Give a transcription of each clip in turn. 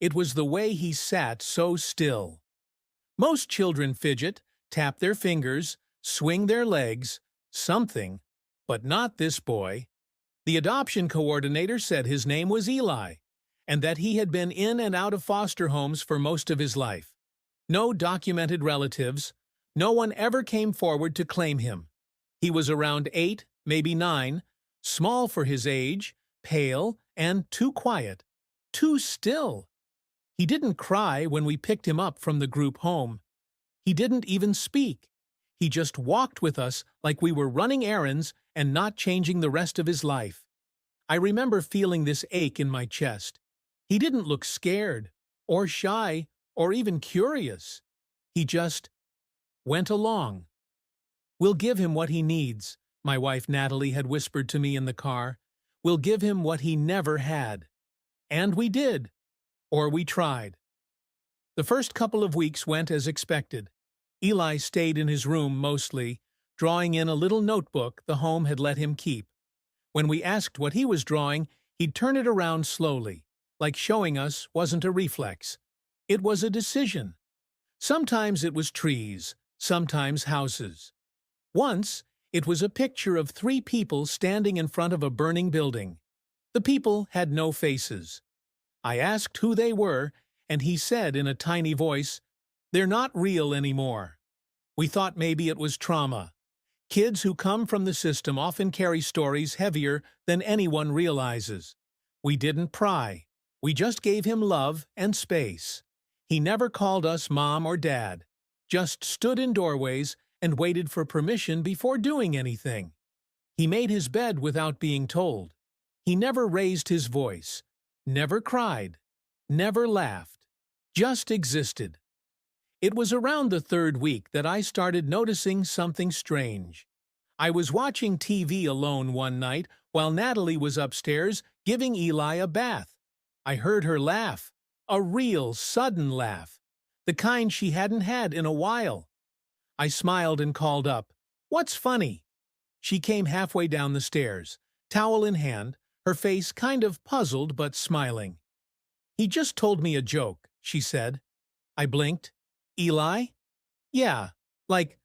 It was the way he sat so still. Most children fidget, tap their fingers, swing their legs, something, but not this boy. The adoption coordinator said his name was Eli, and that he had been in and out of foster homes for most of his life. No documented relatives. No one ever came forward to claim him. He was around 8, maybe 9, small for his age, pale, and too quiet, too still. He didn't cry when we picked him up from the group home. He didn't even speak. He just walked with us like we were running errands and not changing the rest of his life. I remember feeling this ache in my chest. He didn't look scared, or shy, or even curious. He just went along. "We'll give him what he needs," my wife Natalie had whispered to me in the car. "We'll give him what he never had." And we did. Or we tried. The first couple of weeks went as expected. Eli stayed in his room mostly, drawing in a little notebook the home had let him keep. When we asked what he was drawing, he'd turn it around slowly, like showing us wasn't a reflex. It was a decision. Sometimes it was trees, sometimes houses. Once, it was a picture of 3 people standing in front of a burning building. The people had no faces. I asked who they were, and he said in a tiny voice, "They're not real anymore." We thought maybe it was trauma. Kids who come from the system often carry stories heavier than anyone realizes. We didn't pry. We just gave him love and space. He never called us mom or dad, just stood in doorways and waited for permission before doing anything. He made his bed without being told. He never raised his voice, never cried, never laughed, just existed. It was around the 3rd week that I started noticing something strange. I was watching TV alone one night while Natalie was upstairs giving Eli a bath. I heard her laugh, a real sudden laugh, the kind she hadn't had in a while. I smiled and called up, "What's funny?" She came halfway down the stairs, towel in hand, her face kind of puzzled but smiling. "He just told me a joke," she said. I blinked. "Eli?" "Yeah, like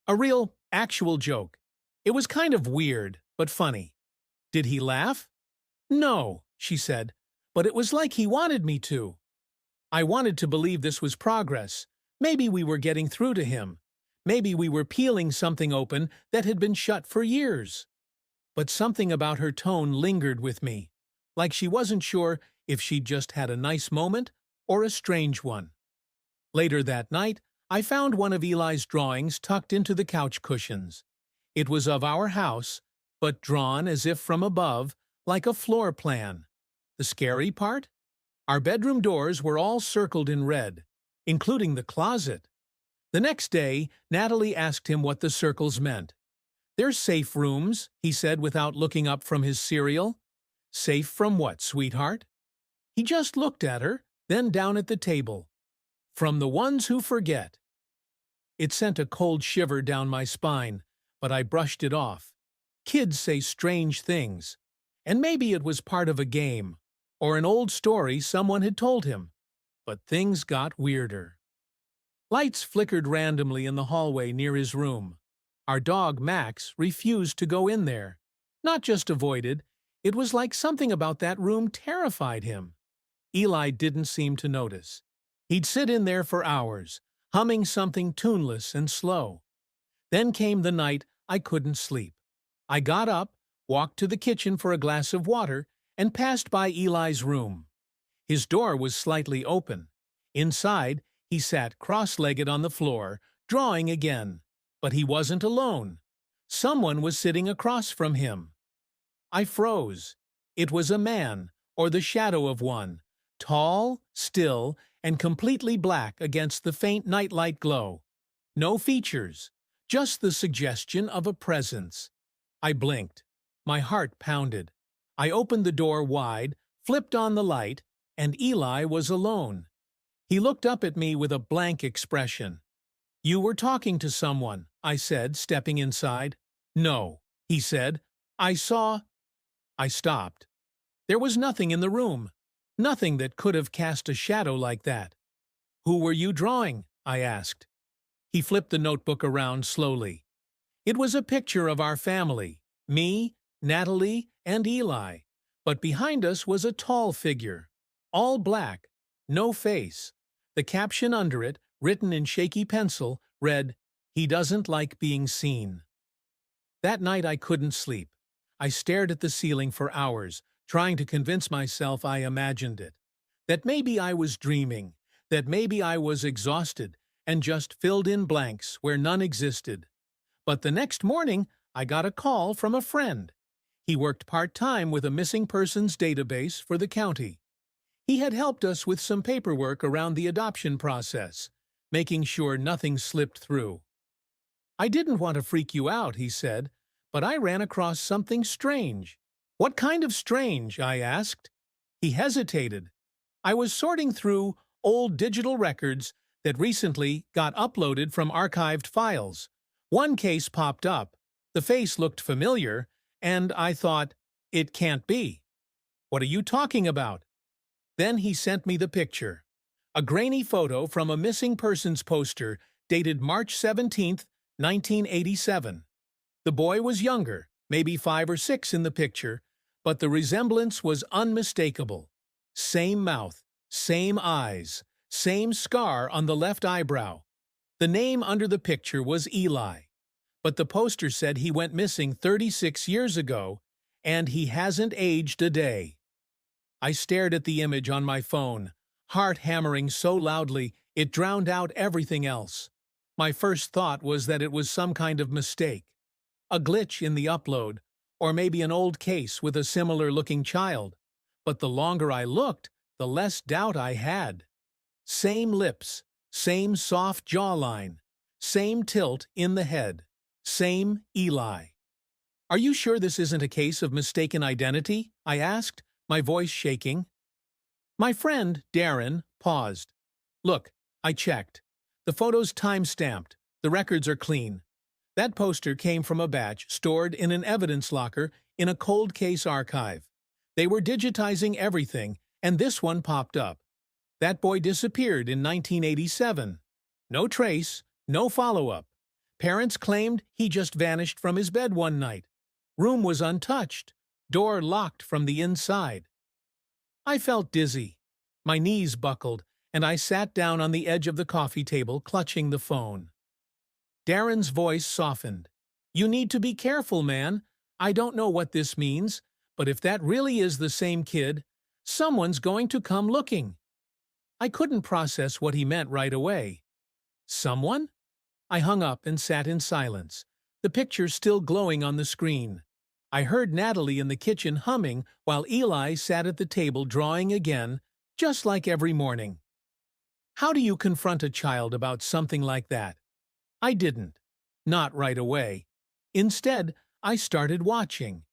a real, actual joke. It was kind of weird, but funny." "Did he laugh?" "No," she said, "but it was like he wanted me to." I wanted to believe this was progress. Maybe we were getting through to him. Maybe we were peeling something open that had been shut for years. But something about her tone lingered with me, like she wasn't sure if she'd just had a nice moment or a strange one. Later that night, I found one of Eli's drawings tucked into the couch cushions. It was of our house, but drawn as if from above, like a floor plan. The scary part? Our bedroom doors were all circled in red, including the closet. The next day, Natalie asked him what the circles meant. "They're safe rooms," he said without looking up from his cereal. "Safe from what, sweetheart?" He just looked at her, then down at the table. "From the ones who forget." It sent a cold shiver down my spine, but I brushed it off. Kids say strange things, and maybe it was part of a game, or an old story someone had told him. But things got weirder. Lights flickered randomly in the hallway near his room. Our dog, Max, refused to go in there. Not just avoided, it was like something about that room terrified him. Eli didn't seem to notice. He'd sit in there for hours, humming something tuneless and slow. Then came the night I couldn't sleep. I got up, walked to the kitchen for a glass of water, and passed by Eli's room. His door was slightly open. Inside, he sat cross-legged on the floor, drawing again. But he wasn't alone. Someone was sitting across from him. I froze. It was a man, or the shadow of one, tall, still, and completely black against the faint nightlight glow. No features, just the suggestion of a presence. I blinked. My heart pounded. I opened the door wide, flipped on the light, and Eli was alone. He looked up at me with a blank expression. "You were talking to someone," I said, stepping inside. "No," he said. "I saw—" I stopped. There was nothing in the room. Nothing that could have cast a shadow like that. "Who were you drawing?" I asked. He flipped the notebook around slowly. It was a picture of our family, me, Natalie, and Eli. But behind us was a tall figure, all black, no face. The caption under it, written in shaky pencil, read, "He doesn't like being seen." That night I couldn't sleep. I stared at the ceiling for hours, trying to convince myself I imagined it. That maybe I was dreaming, that maybe I was exhausted and just filled in blanks where none existed. But the next morning, I got a call from a friend. He worked part-time with a missing persons database for the county. He had helped us with some paperwork around the adoption process, making sure nothing slipped through. "I didn't want to freak you out," he said, "but I ran across something strange." "What kind of strange?" I asked. He hesitated. "I was sorting through old digital records that recently got uploaded from archived files. One case popped up. The face looked familiar, and I thought, it can't be." "What are you talking about?" Then he sent me the picture. A grainy photo from a missing persons poster dated March 17, 1987. The boy was younger, maybe 5 or 6 in the picture, but the resemblance was unmistakable. Same mouth, same eyes, same scar on the left eyebrow. The name under the picture was Eli, but the poster said he went missing 36 years ago, and he hasn't aged a day. I stared at the image on my phone, heart hammering so loudly it drowned out everything else. My first thought was that it was some kind of mistake, a glitch in the upload, or maybe an old case with a similar-looking child. But the longer I looked, the less doubt I had. Same lips, same soft jawline, same tilt in the head, same Eli. "Are you sure this isn't a case of mistaken identity?" I asked, my voice shaking. My friend, Darren, paused. "Look, I checked. The photo's time-stamped. The records are clean. That poster came from a batch stored in an evidence locker in a cold case archive. They were digitizing everything, and this one popped up. That boy disappeared in 1987. No trace, no follow-up. Parents claimed he just vanished from his bed one night. Room was untouched, door locked from the inside." I felt dizzy. My knees buckled, and I sat down on the edge of the coffee table, clutching the phone. Darren's voice softened. "You need to be careful, man. I don't know what this means, but if that really is the same kid, someone's going to come looking." I couldn't process what he meant right away. Someone? I hung up and sat in silence, the picture still glowing on the screen. I heard Natalie in the kitchen humming while Eli sat at the table drawing again, just like every morning. How do you confront a child about something like that? I didn't. Not right away. Instead, I started watching.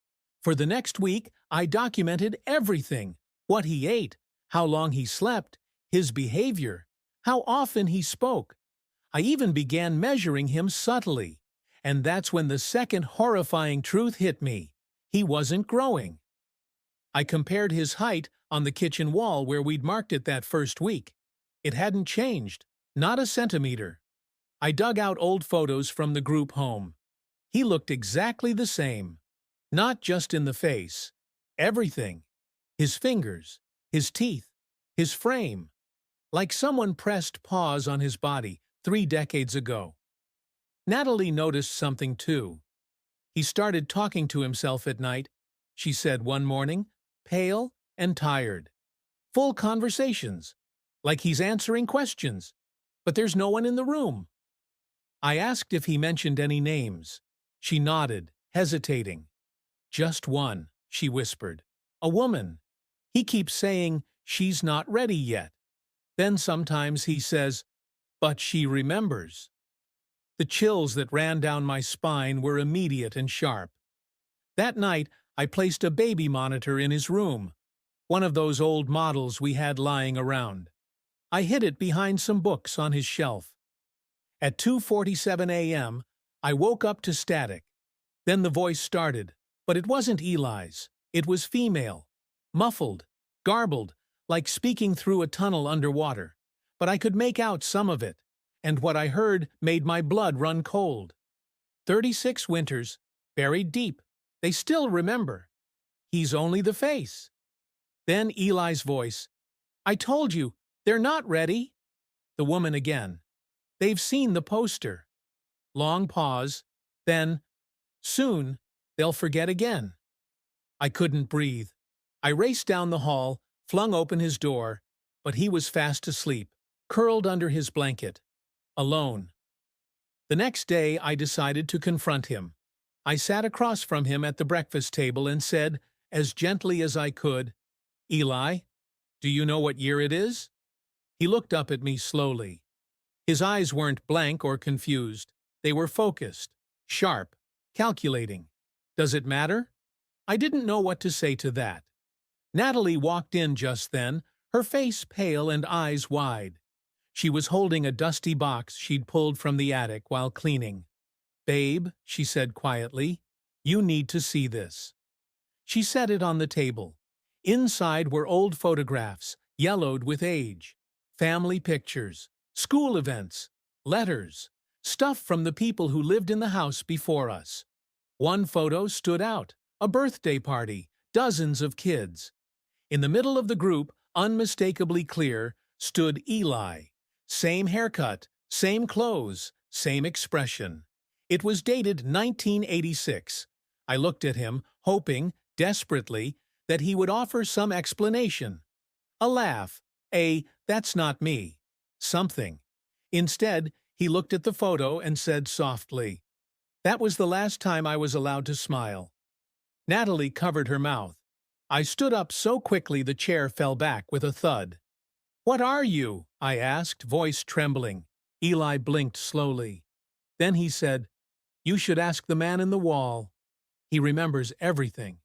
For the next week, I documented everything: what he ate, how long he slept, his behavior, how often he spoke. I even began measuring him subtly. And that's when the second horrifying truth hit me. He wasn't growing. I compared his height on the kitchen wall where we'd marked it that first week. It hadn't changed, not a centimeter. I dug out old photos from the group home. He looked exactly the same. Not just in the face. Everything. His fingers, his teeth, his frame. Like someone pressed pause on his body 3 decades ago. Natalie noticed something too. He started talking to himself at night, she said one morning, pale and tired. Full conversations, like he's answering questions, but there's no one in the room. I asked if he mentioned any names. She nodded, hesitating. "Just one," she whispered. "A woman. He keeps saying she's not ready yet. Then sometimes he says, but she remembers." The chills that ran down my spine were immediate and sharp. That night, I placed a baby monitor in his room, one of those old models we had lying around. I hid it behind some books on his shelf. At 2:47 a.m., I woke up to static. Then the voice started, but it wasn't Eli's. It was female, muffled, garbled, like speaking through a tunnel underwater, but I could make out some of it, and what I heard made my blood run cold. 36 winters, buried deep. They still remember. He's only the face. Then Eli's voice. I told you, they're not ready. The woman again. They've seen the poster. Long pause. Then, soon, they'll forget again. I couldn't breathe. I raced down the hall, flung open his door, but he was fast asleep, curled under his blanket, alone. The next day I decided to confront him. I sat across from him at the breakfast table and said, as gently as I could, Eli, do you know what year it is? He looked up at me slowly. His eyes weren't blank or confused. They were focused, sharp, calculating. Does it matter? I didn't know what to say to that. Natalie walked in just then, her face pale and eyes wide. She was holding a dusty box she'd pulled from the attic while cleaning. Babe, she said quietly, you need to see this. She set it on the table. Inside were old photographs, yellowed with age, family pictures, school events, letters, stuff from the people who lived in the house before us. One photo stood out, a birthday party, dozens of kids. In the middle of the group, unmistakably clear, stood Eli. Same haircut, same clothes, same expression. It was dated 1986. I looked at him, hoping, desperately, that he would offer some explanation. A laugh, that's not me, something. Instead, he looked at the photo and said softly, that was the last time I was allowed to smile. Natalie covered her mouth. I stood up so quickly the chair fell back with a thud. What are you? I asked, voice trembling. Eli blinked slowly. Then he said, you should ask the man in the wall. He remembers everything.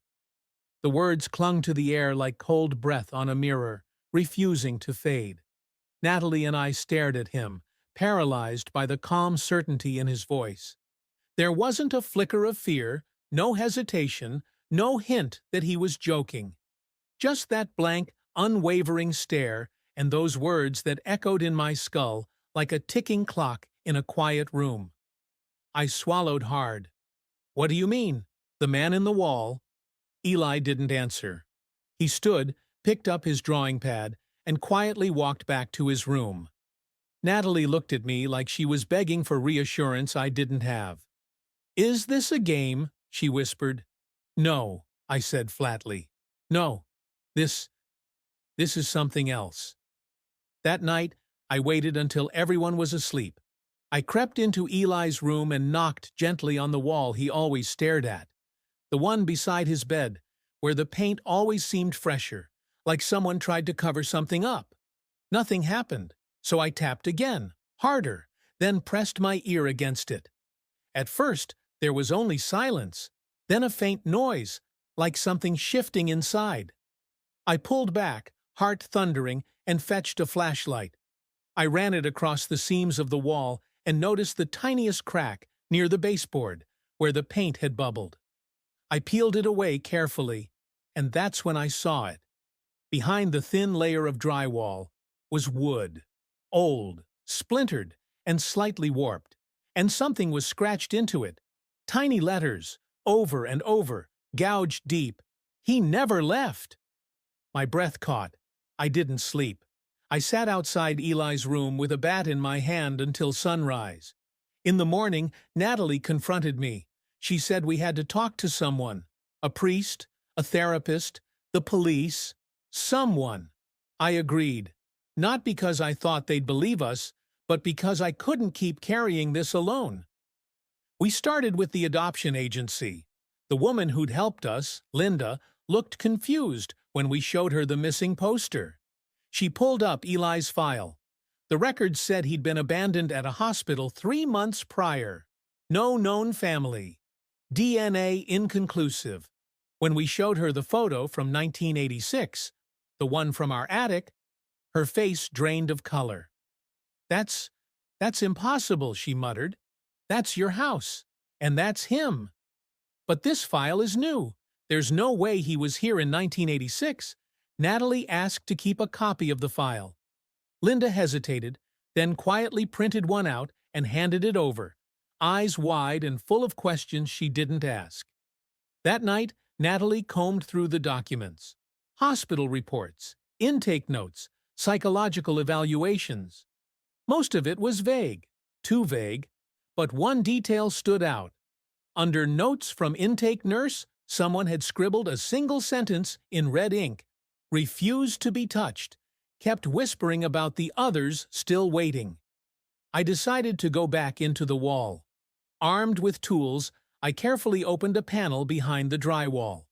The words clung to the air like cold breath on a mirror, refusing to fade. Natalie and I stared at him, paralyzed by the calm certainty in his voice. There wasn't a flicker of fear, no hesitation, no hint that he was joking. Just that blank, unwavering stare and those words that echoed in my skull like a ticking clock in a quiet room. I swallowed hard. What do you mean? The man in the wall? Eli didn't answer. He stood, picked up his drawing pad, and quietly walked back to his room. Natalie looked at me like she was begging for reassurance I didn't have. Is this a game? She whispered. No, I said flatly. No, this is something else. That night, I waited until everyone was asleep. I crept into Eli's room and knocked gently on the wall he always stared at, the one beside his bed, where the paint always seemed fresher, like someone tried to cover something up. Nothing happened, so I tapped again, harder, then pressed my ear against it. At first, there was only silence, then a faint noise, like something shifting inside. I pulled back, heart thundering, and fetched a flashlight. I ran it across the seams of the wall and noticed the tiniest crack near the baseboard, where the paint had bubbled. I peeled it away carefully, and that's when I saw it. Behind the thin layer of drywall was wood, old, splintered, and slightly warped, and something was scratched into it. Tiny letters, over and over, gouged deep. He never left. My breath caught. I didn't sleep. I sat outside Eli's room with a bat in my hand until sunrise. In the morning, Natalie confronted me. She said we had to talk to someone. A priest, a therapist, the police, someone. I agreed. Not because I thought they'd believe us, but because I couldn't keep carrying this alone. We started with the adoption agency. The woman who'd helped us, Linda, looked confused when we showed her the missing poster. She pulled up Eli's file. The record said he'd been abandoned at a hospital 3 months prior. No known family. DNA inconclusive. When we showed her the photo from 1986, the one from our attic, her face drained of color. That's impossible, she muttered. That's your house, and that's him. But this file is new. There's no way he was here in 1986. Natalie asked to keep a copy of the file. Linda hesitated, then quietly printed one out and handed it over, eyes wide and full of questions she didn't ask. That night, Natalie combed through the documents. Hospital reports, intake notes, psychological evaluations. Most of it was vague, too vague, but one detail stood out. Under Notes from Intake Nurse, someone had scribbled a single sentence in red ink. Refused to be touched. Kept whispering about the others still waiting. I decided to go back into the wall. Armed with tools, I carefully opened a panel behind the drywall.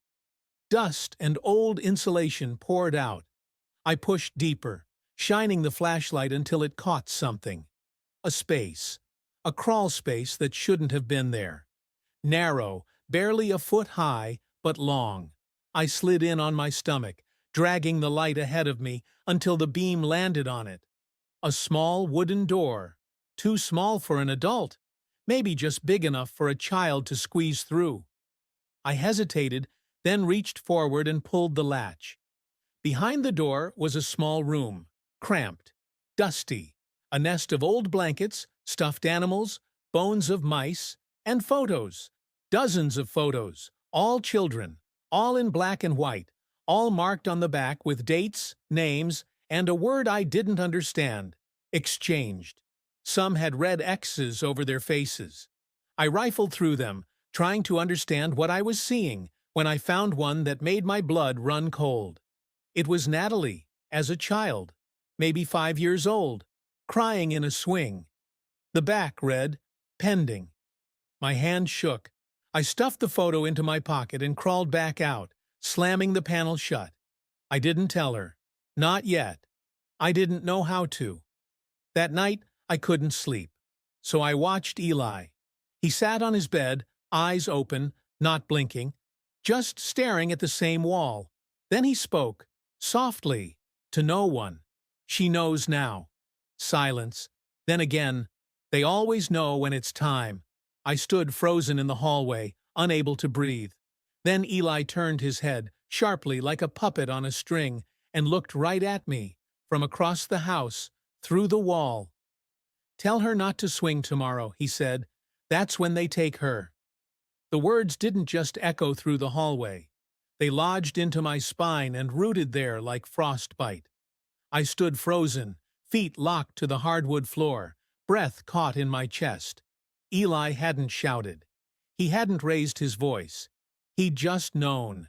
Dust and old insulation poured out. I pushed deeper, shining the flashlight until it caught something. A space. A crawl space that shouldn't have been there. Narrow, barely a foot high, but long. I slid in on my stomach, dragging the light ahead of me until the beam landed on it. A small wooden door. Too small for an adult, maybe just big enough for a child to squeeze through. I hesitated, then reached forward and pulled the latch. Behind the door was a small room, cramped, dusty, a nest of old blankets, stuffed animals, bones of mice, and photos. Dozens of photos, all children, all in black and white, all marked on the back with dates, names, and a word I didn't understand. Exchanged. Some had red X's over their faces. I rifled through them, trying to understand what I was seeing, when I found one that made my blood run cold. It was Natalie, as a child, maybe 5 years old, crying in a swing. The back read, "Pending." My hand shook. I stuffed the photo into my pocket and crawled back out, slamming the panel shut. I didn't tell her. Not yet. I didn't know how to. That night, I couldn't sleep. So I watched Eli. He sat on his bed, eyes open, not blinking, just staring at the same wall. Then he spoke, softly, to no one. She knows now. Silence. Then again, they always know when it's time. I stood frozen in the hallway, unable to breathe. Then Eli turned his head, sharply like a puppet on a string, and looked right at me, from across the house, through the wall. "Tell her not to swing tomorrow," he said. "That's when they take her." The words didn't just echo through the hallway. They lodged into my spine and rooted there like frostbite. I stood frozen, feet locked to the hardwood floor, breath caught in my chest. Eli hadn't shouted. He hadn't raised his voice. He'd just known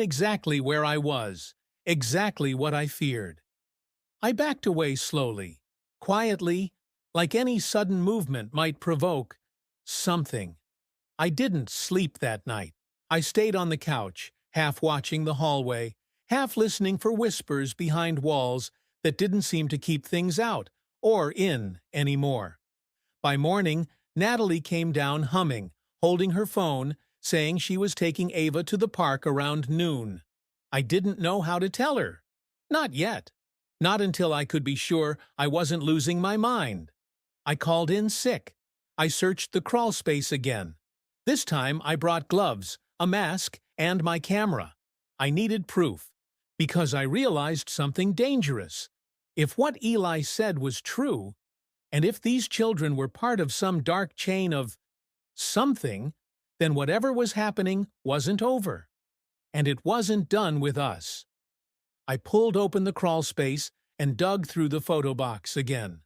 exactly where I was, exactly what I feared. I backed away slowly, quietly, like any sudden movement might provoke something. I didn't sleep that night. I stayed on the couch, half watching the hallway, half listening for whispers behind walls that didn't seem to keep things out or in anymore. By morning, Natalie came down humming, holding her phone, saying she was taking Ava to the park around noon. I didn't know how to tell her. Not yet. Not until I could be sure I wasn't losing my mind. I called in sick. I searched the crawl space again. This time I brought gloves, a mask, and my camera. I needed proof, because I realized something dangerous. If what Eli said was true, and if these children were part of some dark chain of something, then whatever was happening wasn't over. And it wasn't done with us. I pulled open the crawl space and dug through the photo box again.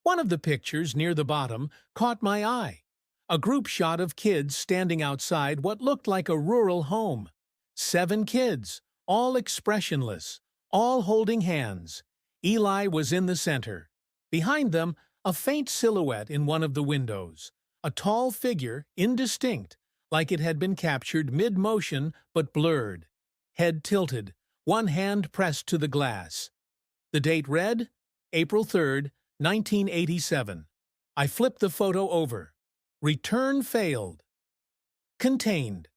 One of the pictures near the bottom caught my eye. A group shot of kids standing outside what looked like a rural home. 7 kids, all expressionless, all holding hands. Eli was in the center. Behind them, a faint silhouette in one of the windows. A tall figure, indistinct, like it had been captured mid-motion but blurred. Head tilted, one hand pressed to the glass. The date read, April 3rd, 1987. I flipped the photo over. Return failed. Contained.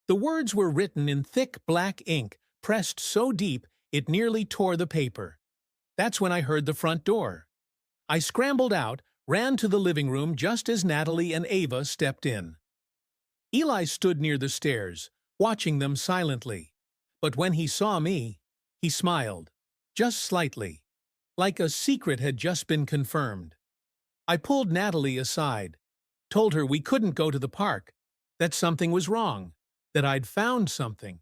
The words were written in thick black ink, pressed so deep it nearly tore the paper. That's when I heard the front door. I scrambled out, ran to the living room just as Natalie and Ava stepped in. Eli stood near the stairs, watching them silently. But when he saw me, He smiled, just slightly, like a secret had just been confirmed. I pulled Natalie aside, told her we couldn't go to the park, that something was wrong, that I'd found something.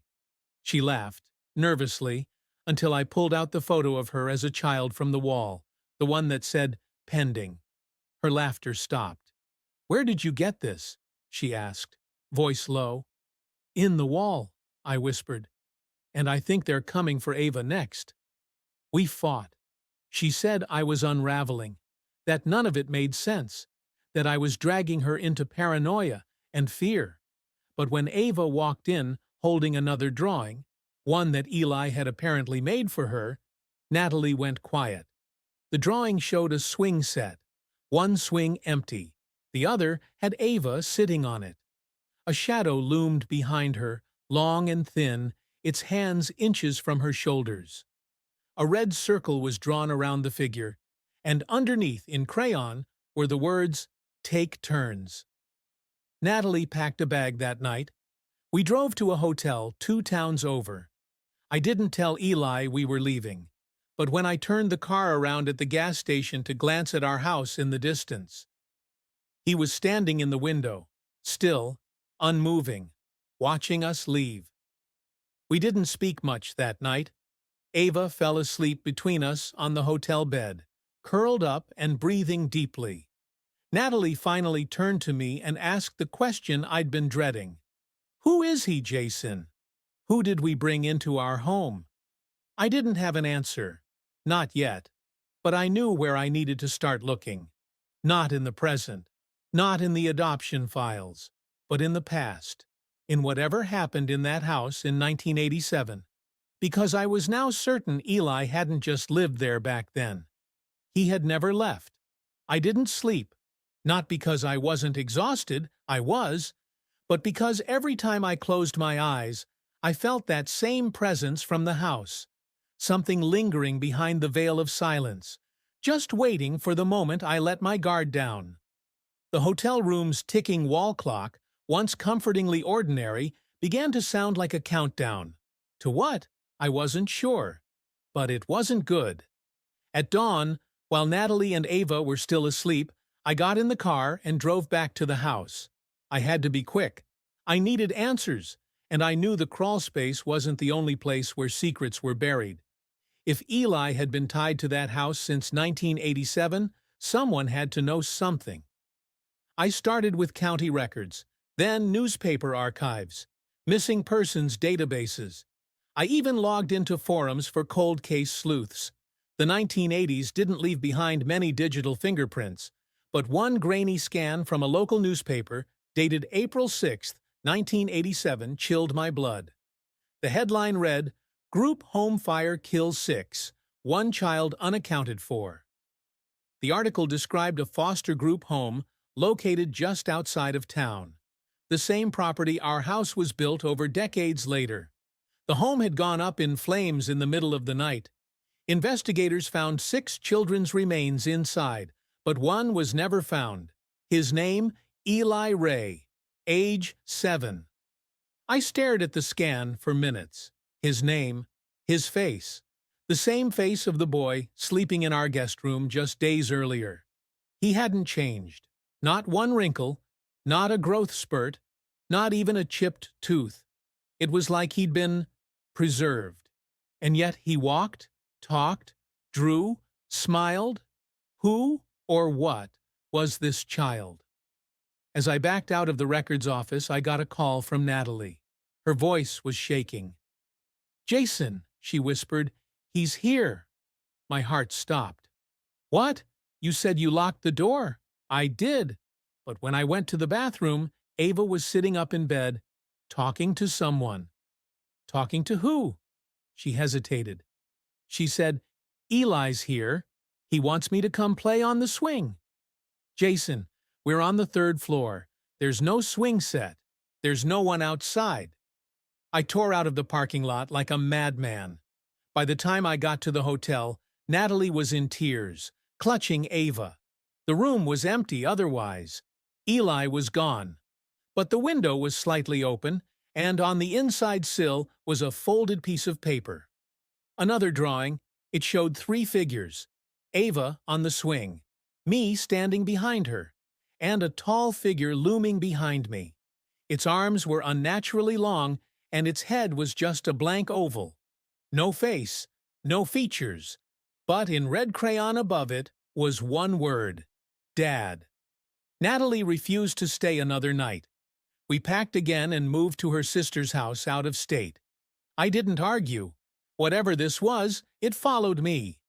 She laughed, nervously, until I pulled out the photo of her as a child from the wall, the one that said, pending. Her laughter stopped. "Where did you get this?" she asked, voice low. "In the wall," I whispered, "and I think they're coming for Ava next." We fought. She said I was unraveling, that none of it made sense, that I was dragging her into paranoia and fear. But when Ava walked in, holding another drawing, one that Eli had apparently made for her, Natalie went quiet. The drawing showed a swing set, one swing empty, the other had Ava sitting on it. A shadow loomed behind her, long and thin, its hands inches from her shoulders. A red circle was drawn around the figure, and underneath, in crayon, were the words, "Take turns." Natalie packed a bag that night. We drove to a hotel 2 towns over. I didn't tell Eli we were leaving, but when I turned the car around at the gas station to glance at our house in the distance, he was standing in the window, still, unmoving, watching us leave. We didn't speak much that night. Ava fell asleep between us on the hotel bed, curled up and breathing deeply. Natalie finally turned to me and asked the question I'd been dreading. "Who is he, Jason? Who did we bring into our home?" I didn't have an answer. Not yet. But I knew where I needed to start looking. Not in the present. Not in the adoption files. But in the past. In whatever happened in that house in 1987. Because I was now certain Eli hadn't just lived there back then. He had never left. I didn't sleep. Not because I wasn't exhausted, I was, but because every time I closed my eyes, I felt that same presence from the house, something lingering behind the veil of silence, just waiting for the moment I let my guard down. The hotel room's ticking wall clock, once comfortingly ordinary, began to sound like a countdown. To what? I wasn't sure. But it wasn't good. At dawn, while Natalie and Ava were still asleep, I got in the car and drove back to the house. I had to be quick. I needed answers, and I knew the crawl space wasn't the only place where secrets were buried. If Eli had been tied to that house since 1987, someone had to know something. I started with county records, then newspaper archives, missing persons databases. I even logged into forums for cold case sleuths. The 1980s didn't leave behind many digital fingerprints, but one grainy scan from a local newspaper, dated April 6, 1987, chilled my blood. The headline read, "Group Home Fire Kills 6, One Child Unaccounted For." The article described a foster group home located just outside of town, the same property our house was built over decades later. The home had gone up in flames in the middle of the night. Investigators found 6 children's remains inside, but one was never found. His name, Eli Ray, age 7. I stared at the scan for minutes. His name, his face. The same face of the boy sleeping in our guest room just days earlier. He hadn't changed. Not one wrinkle, not a growth spurt, not even a chipped tooth. It was like he'd been preserved. And yet he walked, talked, drew, smiled. Who or what was this child? As I backed out of the records office, I got a call from Natalie. Her voice was shaking. "Jason," she whispered, "he's here." My heart stopped. "What? You said you locked the door." "I did. But when I went to the bathroom, Ava was sitting up in bed, talking to someone." "Talking to who?" She hesitated. She said, "Eli's here. He wants me to come play on the swing." "Jason, we're on the 3rd floor. There's no swing set. There's no one outside." I tore out of the parking lot like a madman. By the time I got to the hotel, Natalie was in tears, clutching Ava. The room was empty otherwise. Eli was gone. But the window was slightly open, and on the inside sill was a folded piece of paper. Another drawing. It showed three figures. Ava on the swing, me standing behind her, and a tall figure looming behind me. Its arms were unnaturally long, and its head was just a blank oval. No face, no features, but in red crayon above it was one word: Dad. Natalie refused to stay another night. We packed again and moved to her sister's house out of state. I didn't argue. Whatever this was, it followed me.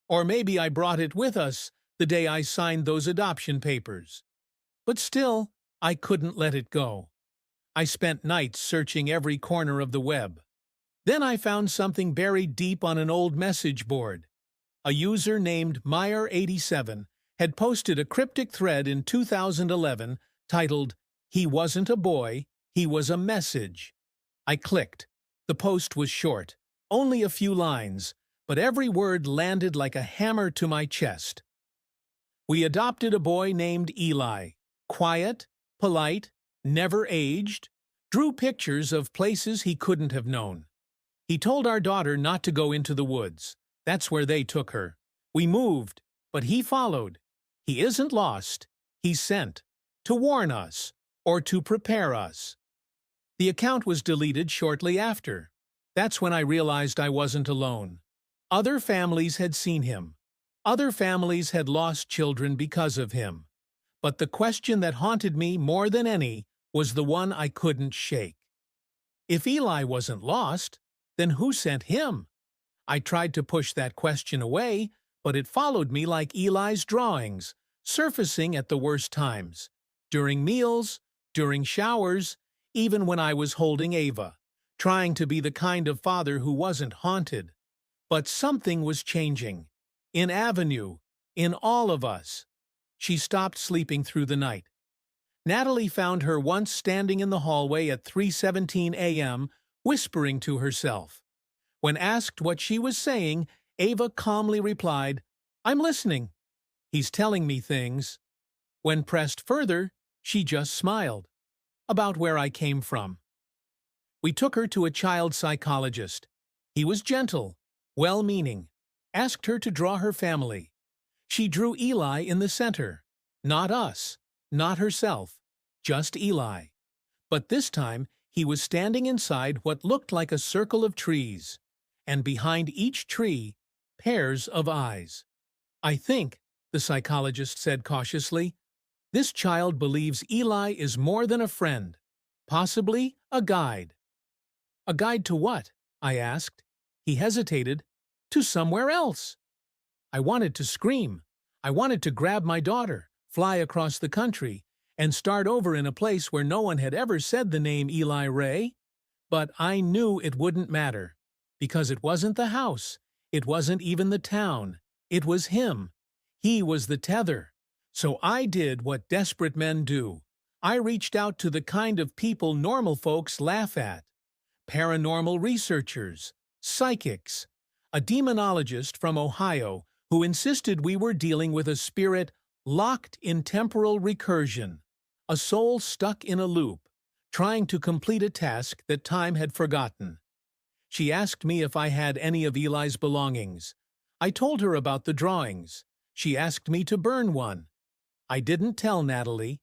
Or maybe I brought it with us the day I signed those adoption papers. But still, I couldn't let it go. I spent nights searching every corner of the web. Then I found something buried deep on an old message board. A user named Meyer87 had posted a cryptic thread in 2011 titled, "He wasn't a boy, he was a message." I clicked. The post was short, only a few lines, but every word landed like a hammer to my chest. We adopted a boy named Eli. Quiet, polite, never aged, drew pictures of places he couldn't have known. He told our daughter not to go into the woods. That's where they took her. We moved, but he followed. He isn't lost. He's sent. To warn us, or to prepare us. The account was deleted shortly after. That's when I realized I wasn't alone. Other families had seen him. Other families had lost children because of him. But the question that haunted me more than any was the one I couldn't shake. If Eli wasn't lost, then who sent him? I tried to push that question away, but it followed me like Eli's drawings, surfacing at the worst times. During meals, during showers, even when I was holding Ava, trying to be the kind of father who wasn't haunted. But something was changing. In Avenue, in all of us. She stopped sleeping through the night. Natalie found her once standing in the hallway at 3:17 a.m., whispering to herself. When asked what she was saying, Ava calmly replied, "I'm listening. He's telling me things." When pressed further, she just smiled. About where I came from. We took her to a child psychologist. He was gentle, well-meaning, asked her to draw her family. She drew Eli in the center. Not us, not herself, just Eli. But this time, he was standing inside what looked like a circle of trees, and behind each tree, pairs of eyes. "I think," the psychologist said cautiously, "this child believes Eli is more than a friend, possibly a guide." "A guide to what?" I asked. He hesitated. "To somewhere else." I wanted to scream. I wanted to grab my daughter, fly across the country, and start over in a place where no one had ever said the name Eli Ray. But I knew it wouldn't matter, because it wasn't the house. It wasn't even the town. It was him. He was the tether. So I did what desperate men do. I reached out to the kind of people normal folks laugh at. Paranormal researchers, psychics, a demonologist from Ohio who insisted we were dealing with a spirit locked in temporal recursion, a soul stuck in a loop, trying to complete a task that time had forgotten. She asked me if I had any of Eli's belongings. I told her about the drawings. She asked me to burn one. I didn't tell Natalie.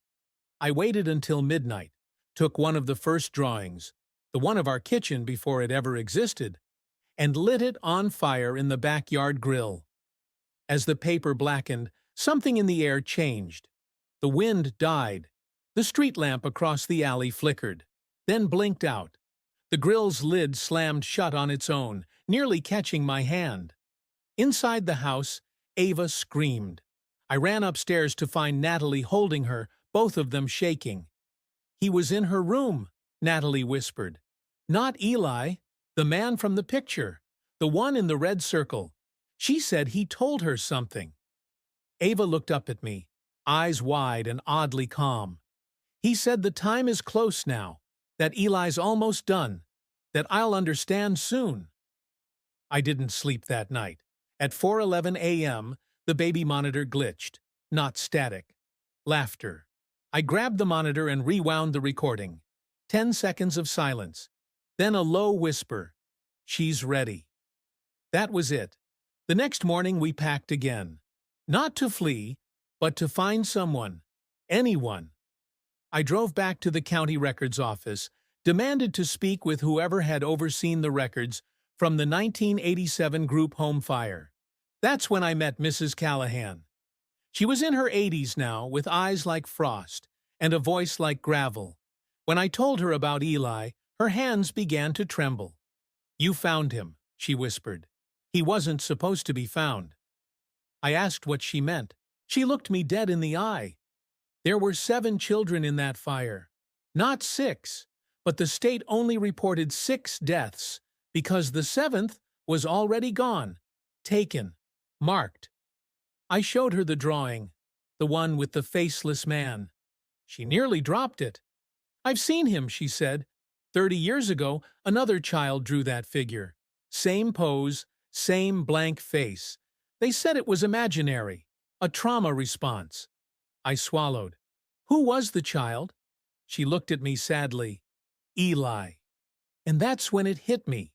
I waited until midnight, took one of the first drawings, the one of our kitchen before it ever existed, and lit it on fire in the backyard grill. As the paper blackened, something in the air changed. The wind died. The street lamp across the alley flickered, then blinked out. The grill's lid slammed shut on its own, nearly catching my hand. Inside the house, Ava screamed. I ran upstairs to find Natalie holding her, both of them shaking. "He was in her room," Natalie whispered. "Not Eli, the man from the picture, the one in the red circle. She said he told her something." Ava looked up at me, eyes wide and oddly calm. "He said the time is close now, that Eli's almost done, that I'll understand soon." I didn't sleep that night. At 4:11 a.m., the baby monitor glitched, not static. Laughter. I grabbed the monitor and rewound the recording. 10 seconds of silence. Then a low whisper. "She's ready." That was it. The next morning we packed again. Not to flee, but to find someone. Anyone. I drove back to the county records office, demanded to speak with whoever had overseen the records from the 1987 group home fire. That's when I met Mrs. Callahan. She was in her 80s now, with eyes like frost and a voice like gravel. When I told her about Eli, her hands began to tremble. "You found him," she whispered. "He wasn't supposed to be found." I asked what she meant. She looked me dead in the eye. There were 7 children in that fire. Not 6, but the state only reported 6 deaths because the 7th was already gone, taken, marked. I showed her the drawing, the one with the faceless man. She nearly dropped it. "I've seen him," she said. 30 years ago, another child drew that figure. Same pose, same blank face. They said it was imaginary, a trauma response. I swallowed. "Who was the child?" She looked at me sadly. "Eli." And that's when it hit me.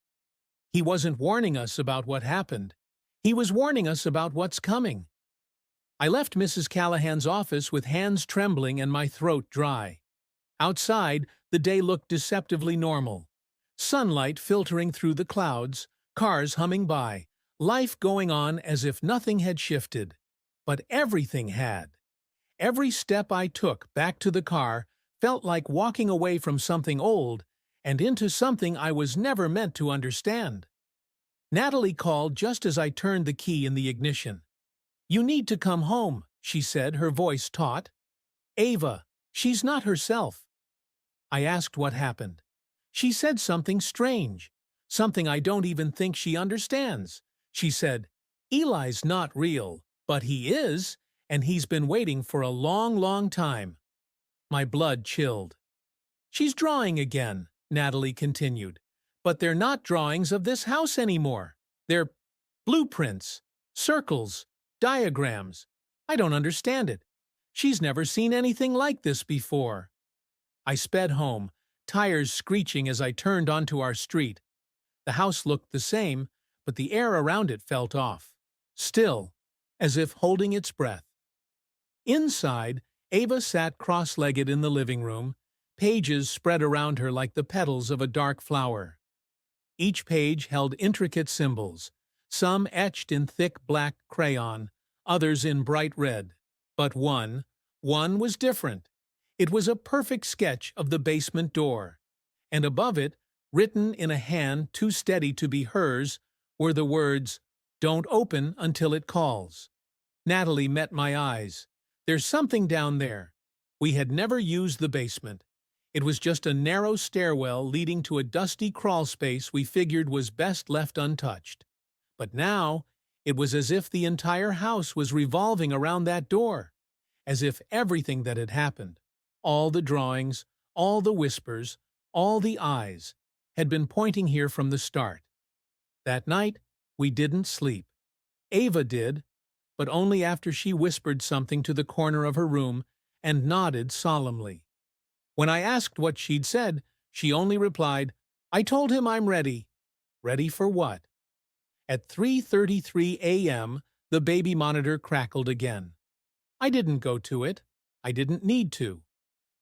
He wasn't warning us about what happened. He was warning us about what's coming. I left Mrs. Callahan's office with hands trembling and my throat dry. Outside, the day looked deceptively normal. Sunlight filtering through the clouds, cars humming by, life going on as if nothing had shifted. But everything had. Every step I took back to the car felt like walking away from something old and into something I was never meant to understand. Natalie called just as I turned the key in the ignition. "You need to come home," she said, her voice taut. "Ava, she's not herself." I asked what happened. She said something strange, something I don't even think she understands. She said, "Eli's not real, but he is, and he's been waiting for a long, long time." My blood chilled. "She's drawing again," Natalie continued. "But they're not drawings of this house anymore. They're blueprints, circles, diagrams. I don't understand it. She's never seen anything like this before." I sped home, tires screeching as I turned onto our street. The house looked the same, but the air around it felt off. Still, as if holding its breath. Inside, Ava sat cross-legged in the living room, pages spread around her like the petals of a dark flower. Each page held intricate symbols, some etched in thick black crayon, others in bright red. But one was different. It was a perfect sketch of the basement door, and above it, written in a hand too steady to be hers, were the words, "Don't open until it calls." Natalie met my eyes. "There's something down there." We had never used the basement. It was just a narrow stairwell leading to a dusty crawl space we figured was best left untouched. But now, it was as if the entire house was revolving around that door, as if everything that had happened, all the drawings, all the whispers, all the eyes, had been pointing here from the start. That night, we didn't sleep. Ava did, but only after she whispered something to the corner of her room and nodded solemnly. When I asked what she'd said, she only replied, "I told him I'm ready." Ready for what? At 3:33 a.m., the baby monitor crackled again. I didn't go to it. I didn't need to.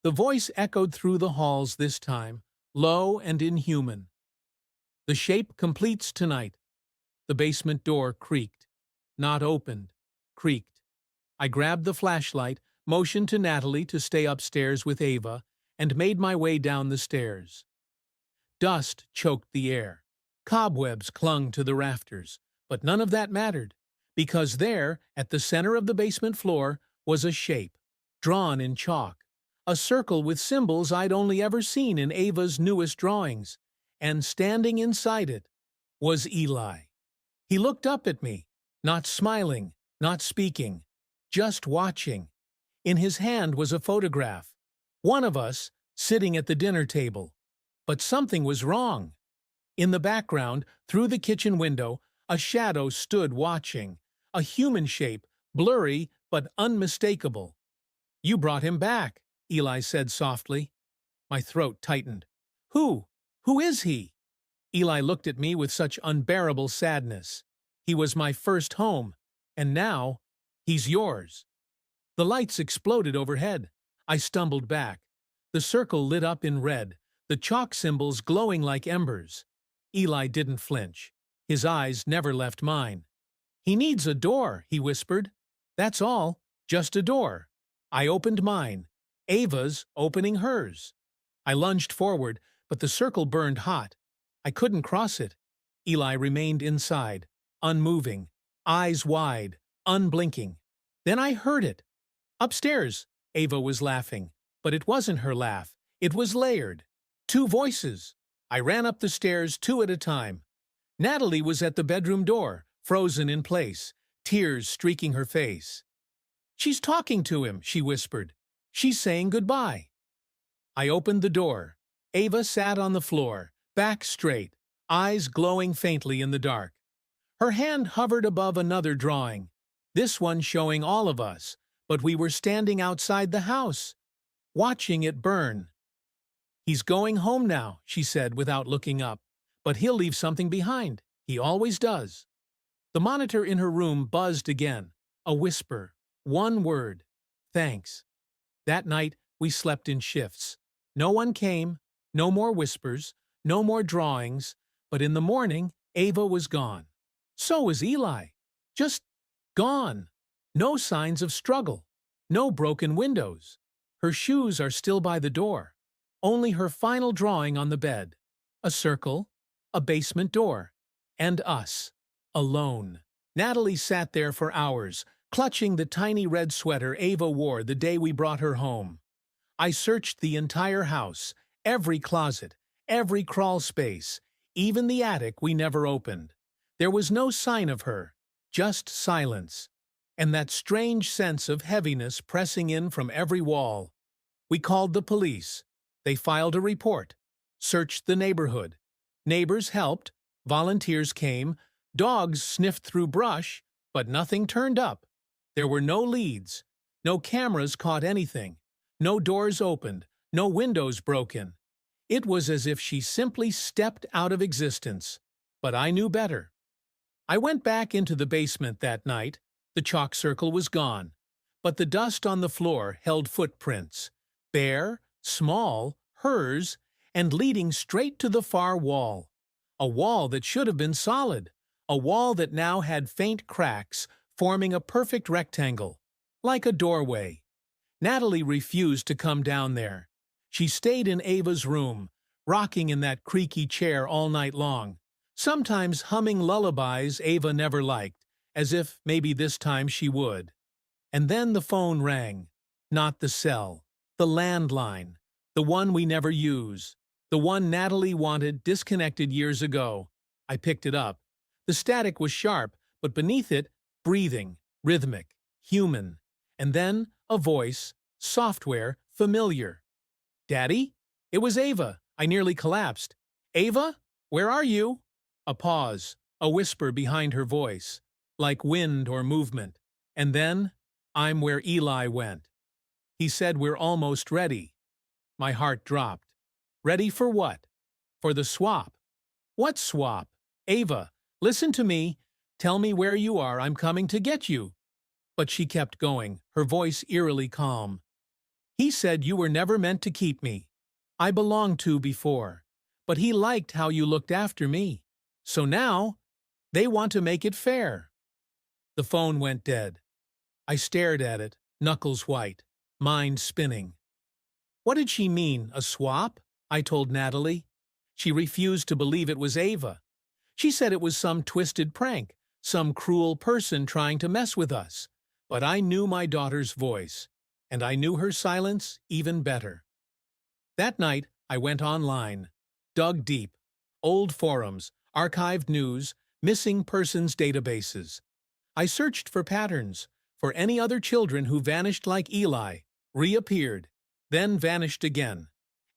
The voice echoed through the halls this time, low and inhuman. "The shape completes tonight." The basement door creaked. Not opened. Creaked. I grabbed the flashlight, motioned to Natalie to stay upstairs with Ava, and made my way down the stairs. Dust choked the air. Cobwebs clung to the rafters, but none of that mattered, because there, at the center of the basement floor, was a shape, drawn in chalk, a circle with symbols I'd only ever seen in Ava's newest drawings, and standing inside it was Eli. He looked up at me, not smiling, not speaking, just watching. In his hand was a photograph, one of us sitting at the dinner table. But something was wrong. In the background, through the kitchen window, a shadow stood watching, a human shape, blurry but unmistakable. "You brought him back," Eli said softly. My throat tightened. Who? Who is he?" Eli looked at me with such unbearable sadness. He was my first home, and now he's yours. The lights exploded overhead. I stumbled back. The circle lit up in red, the chalk symbols glowing like embers. Eli didn't flinch. His eyes never left mine. "He needs a door," he whispered. "That's all, just a door." I opened mine. Ava's opening hers. I lunged forward, but the circle burned hot. I couldn't cross it. Eli remained inside, unmoving, eyes wide, unblinking. Then I heard it. Upstairs, Ava was laughing, but it wasn't her laugh. It was layered. Two voices. I ran up the stairs, two at a time. Natalie was at the bedroom door, frozen in place, tears streaking her face. "She's talking to him," she whispered. "She's saying goodbye." I opened the door. Ava sat on the floor, back straight, eyes glowing faintly in the dark. Her hand hovered above another drawing, this one showing all of us, but we were standing outside the house, watching it burn. "He's going home now," she said without looking up, "but he'll leave something behind. He always does." The monitor in her room buzzed again, a whisper, one word, "Thanks." That night, we slept in shifts. No one came, no more whispers, no more drawings, but in the morning, Ava was gone. So was Eli. Just gone. No signs of struggle. No broken windows. Her shoes are still by the door. Only her final drawing on the bed. A circle, a basement door, and us, alone. Natalie sat there for hours, clutching the tiny red sweater Ava wore the day we brought her home. I searched the entire house, every closet, every crawl space, even the attic we never opened. There was no sign of her, just silence, and that strange sense of heaviness pressing in from every wall. We called the police. They filed a report, searched the neighborhood. Neighbors helped, volunteers came, dogs sniffed through brush, but nothing turned up. There were no leads, no cameras caught anything, no doors opened, no windows broken. It was as if she simply stepped out of existence, but I knew better. I went back into the basement that night. The chalk circle was gone, but the dust on the floor held footprints, bare, small, hers, and leading straight to the far wall. A wall that should have been solid, a wall that now had faint cracks, forming a perfect rectangle, like a doorway. Natalie refused to come down there. She stayed in Ava's room, rocking in that creaky chair all night long, sometimes humming lullabies Ava never liked, as if maybe this time she would. And then the phone rang. Not the cell, the landline, the one we never use, the one Natalie wanted disconnected years ago. I picked it up. The static was sharp, but beneath it, breathing, rhythmic, human. And then a voice, software, familiar. "Daddy?" It was Ava. I nearly collapsed. "Ava? Where are you?" A pause, a whisper behind her voice, like wind or movement. And then, "I'm where Eli went. He said we're almost ready." My heart dropped. Ready for what? For the swap. What swap? "Ava, listen to me. Tell me where you are. I'm coming to get you." But she kept going, her voice eerily calm. "He said you were never meant to keep me. I belonged to before. But he liked how you looked after me. So now, they want to make it fair." The phone went dead. I stared at it, knuckles white, mind spinning. What did she mean, a swap? I told Natalie. She refused to believe it was Ava. She said it was some twisted prank, some cruel person trying to mess with us. But I knew my daughter's voice, and I knew her silence even better. That night, I went online, dug deep, old forums, archived news, missing persons databases. I searched for patterns, for any other children who vanished like Eli, reappeared, then vanished again.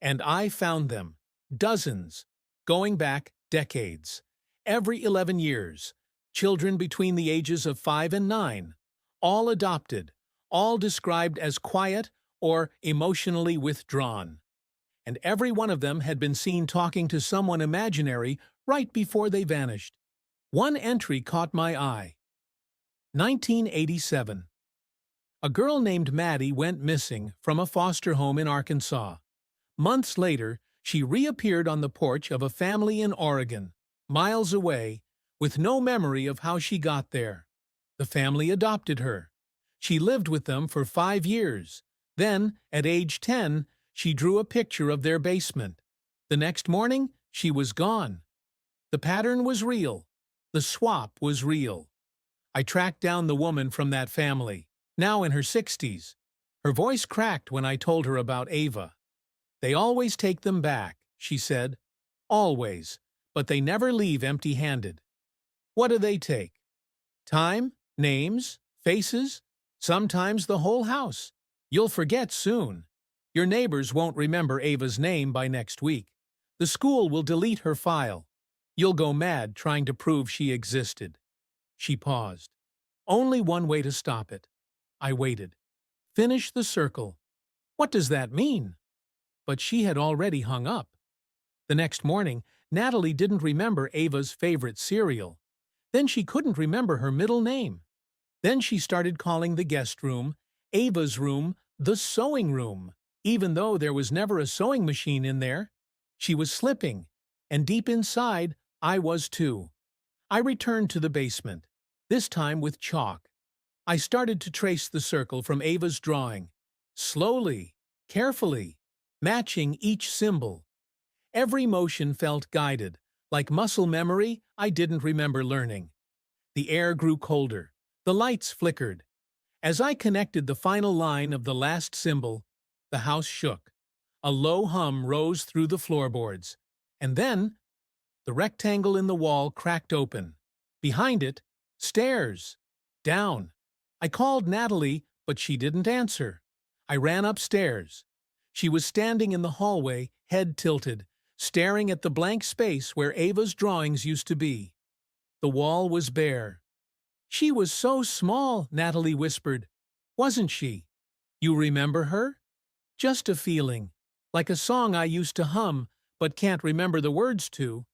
And I found them, dozens, going back decades. Every 11 years, children between the ages of 5 and 9, all adopted, all described as quiet or emotionally withdrawn. And every one of them had been seen talking to someone imaginary right before they vanished. One entry caught my eye. 1987. A girl named Maddie went missing from a foster home in Arkansas. Months later, she reappeared on the porch of a family in Oregon, miles away, with no memory of how she got there. The family adopted her. She lived with them for 5 years. Then, at age 10, she drew a picture of their basement. The next morning, she was gone. The pattern was real. The swap was real. I tracked down the woman from that family, now in her 60s. Her voice cracked when I told her about Ava. "They always take them back," she said. "Always. But they never leave empty-handed." "What do they take?" "Time, names, faces, sometimes the whole house. You'll forget soon. Your neighbors won't remember Ava's name by next week. The school will delete her file. You'll go mad trying to prove she existed." She paused. "Only one way to stop it." I waited. "Finish the circle." "What does that mean?" But she had already hung up. The next morning, Natalie didn't remember Ava's favorite cereal. Then she couldn't remember her middle name. Then she started calling the guest room, Ava's room, the sewing room, even though there was never a sewing machine in there. She was slipping, and deep inside, I was too. I returned to the basement, this time with chalk. I started to trace the circle from Ava's drawing, slowly, carefully, matching each symbol. Every motion felt guided, like muscle memory I didn't remember learning. The air grew colder. The lights flickered. As I connected the final line of the last symbol, the house shook. A low hum rose through the floorboards. And then, the rectangle in the wall cracked open. Behind it, stairs. Down. I called Natalie, but she didn't answer. I ran upstairs. She was standing in the hallway, head tilted, staring at the blank space where Ava's drawings used to be. The wall was bare. "She was so small," Natalie whispered. "Wasn't she? You remember her?" "Just a feeling, like a song I used to hum, but can't remember the words to."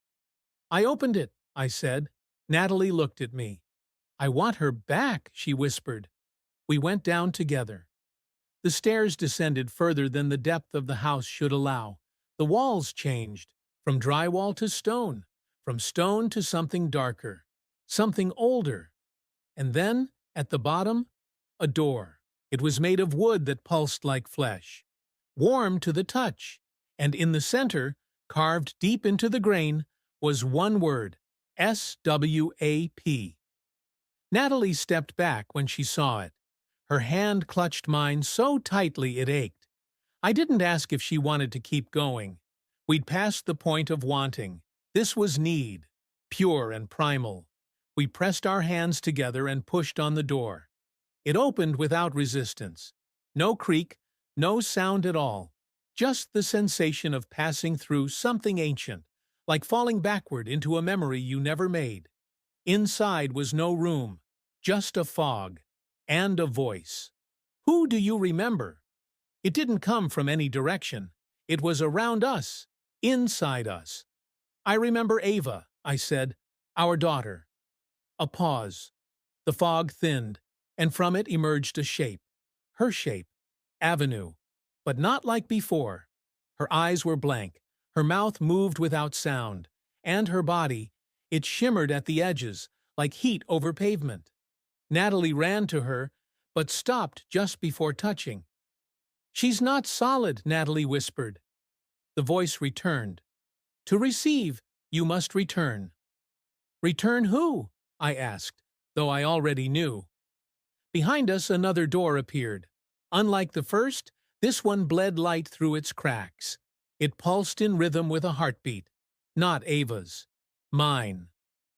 "I opened it," I said. Natalie looked at me. "I want her back," she whispered. We went down together. The stairs descended further than the depth of the house should allow. The walls changed, from drywall to stone, from stone to something darker, something older. And then, at the bottom, a door. It was made of wood that pulsed like flesh, warm to the touch, and in the center, carved deep into the grain, was one word, SWAP. Natalie stepped back when she saw it. Her hand clutched mine so tightly it ached. I didn't ask if she wanted to keep going. We'd passed the point of wanting. This was need, pure and primal. We pressed our hands together and pushed on the door. It opened without resistance. No creak, no sound at all. Just the sensation of passing through something ancient, like falling backward into a memory you never made. Inside was no room, just a fog, and a voice. "Who do you remember?" It didn't come from any direction. It was around us, inside us. "I remember Ava," I said, "our daughter." A pause. The fog thinned, and from it emerged a shape. Her shape. Avenue. But not like before. Her eyes were blank. Her mouth moved without sound. And her body, it shimmered at the edges, like heat over pavement. Natalie ran to her, but stopped just before touching. "She's not solid," Natalie whispered. The voice returned. "To receive, you must return." "Return who?" I asked, though I already knew. Behind us another door appeared. Unlike the first, this one bled light through its cracks. It pulsed in rhythm with a heartbeat. Not Ava's. Mine.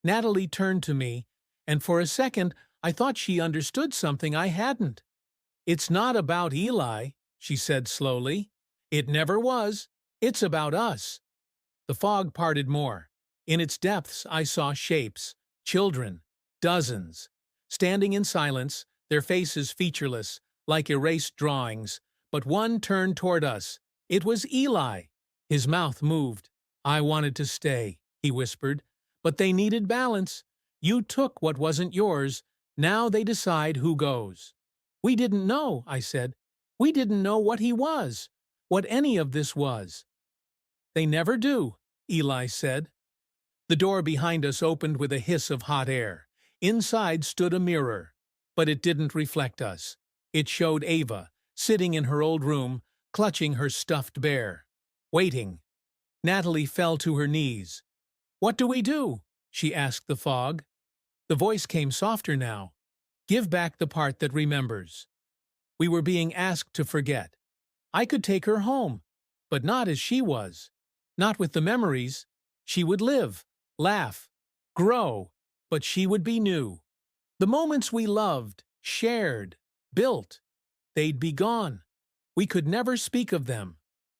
Natalie turned to me, and for a second I thought she understood something I hadn't. "It's not about Eli," she said slowly. "It never was. It's about us." The fog parted more. In its depths I saw shapes, children, dozens, standing in silence, their faces featureless, like erased drawings. But one turned toward us. It was Eli. His mouth moved. "I wanted to stay," he whispered, "but they needed balance. You took what wasn't yours. Now they decide who goes. We didn't know, I said. We didn't know what he was, what any of this was. They never do, Eli said. The door behind us opened with a hiss of hot air. Inside stood a mirror, but it didn't reflect us. It showed Ava, sitting in her old room, clutching her stuffed bear. Waiting. Natalie fell to her knees. "What do we do?" she asked the fog. The voice came softer now. "Give back the part that remembers." We were being asked to forget. I could take her home, but not as she was. Not with the memories. She would live, laugh, grow, but she would be new. The moments we loved, shared, built, they'd be gone. We could never speak of them,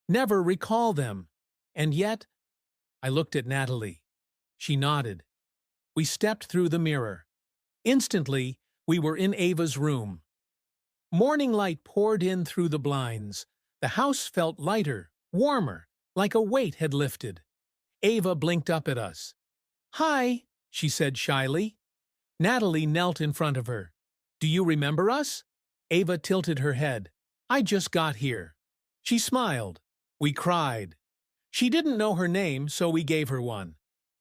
never recall them. And yet, I looked at Natalie. She nodded. We stepped through the mirror. Instantly, we were in Ava's room. Morning light poured in through the blinds. The house felt lighter, warmer, like a weight had lifted. Ava blinked up at us. "Hi," she said shyly. Natalie knelt in front of her. "Do you remember us?" Ava tilted her head. "I just got here." She smiled. We cried. She didn't know her name, so we gave her one.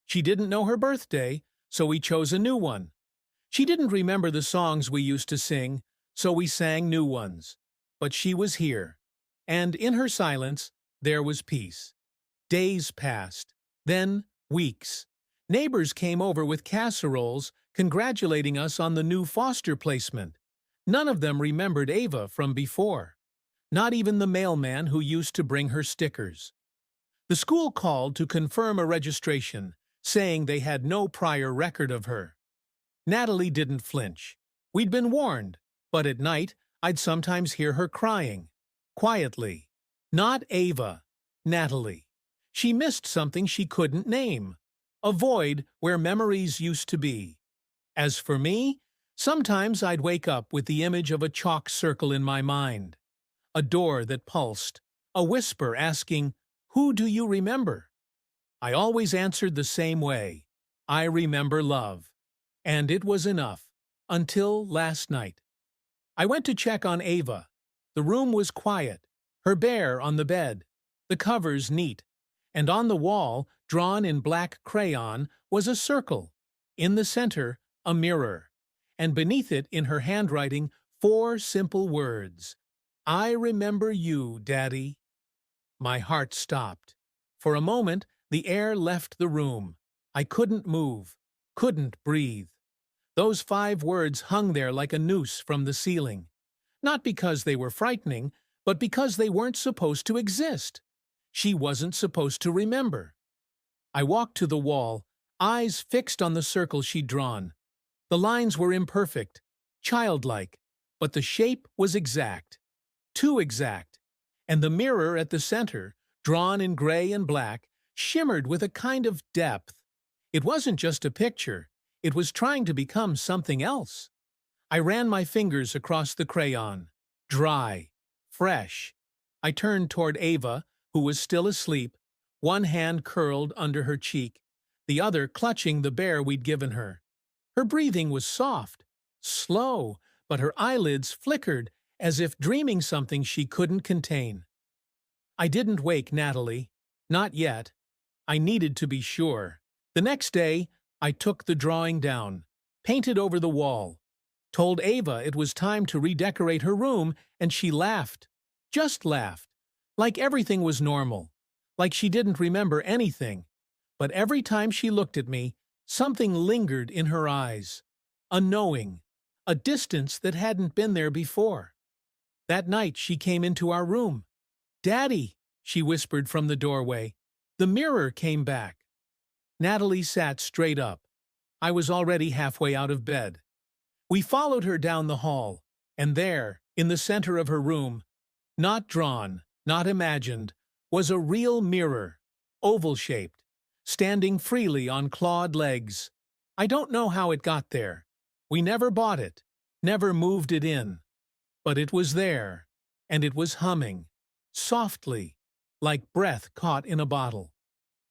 She didn't know her birthday, so we chose a new one. She didn't remember the songs we used to sing, so we sang new ones. But she was here. And in her silence, there was peace. Days passed. Then weeks. Neighbors came over with casseroles, congratulating us on the new foster placement. None of them remembered Ava from before. Not even the mailman who used to bring her stickers. The school called to confirm a registration, saying they had no prior record of her. Natalie didn't flinch. We'd been warned, but at night I'd sometimes hear her crying. Quietly. Not Ava. Natalie. She missed something she couldn't name. A void where memories used to be. As for me, sometimes I'd wake up with the image of a chalk circle in my mind. A door that pulsed. A whisper asking, "Who do you remember?" I always answered the same way. I remember love. And it was enough. Until last night. I went to check on Ava. The room was quiet. Her bear on the bed. The covers neat. And on the wall, drawn in black crayon, was a circle. In the center, a mirror. And beneath it, in her handwriting, 4 simple words. "I remember you, Daddy." My heart stopped. For a moment, the air left the room. I couldn't move, couldn't breathe. Those 5 words hung there like a noose from the ceiling. Not because they were frightening, but because they weren't supposed to exist. She wasn't supposed to remember. I walked to the wall, eyes fixed on the circle she'd drawn. The lines were imperfect, childlike, but the shape was exact. Too exact. And the mirror at the center, drawn in gray and black, shimmered with a kind of depth. It wasn't just a picture. It was trying to become something else. I ran my fingers across the crayon. Dry. Fresh. I turned toward Ava, who was still asleep, one hand curled under her cheek, the other clutching the bear we'd given her. Her breathing was soft, slow, but her eyelids flickered as if dreaming something she couldn't contain. I didn't wake Natalie. Not yet. I needed to be sure. The next day, I took the drawing down, painted over the wall, told Ava it was time to redecorate her room, and she laughed. Just laughed. Like everything was normal. Like she didn't remember anything. But every time she looked at me, something lingered in her eyes. A knowing. A distance that hadn't been there before. That night she came into our room. "Daddy," she whispered from the doorway. The mirror came back. Natalie sat straight up. I was already halfway out of bed. We followed her down the hall, and there, in the center of her room, not drawn, not imagined, was a real mirror, oval-shaped, standing freely on clawed legs. I don't know how it got there. We never bought it, never moved it in. But it was there, and it was humming, softly, like breath caught in a bottle.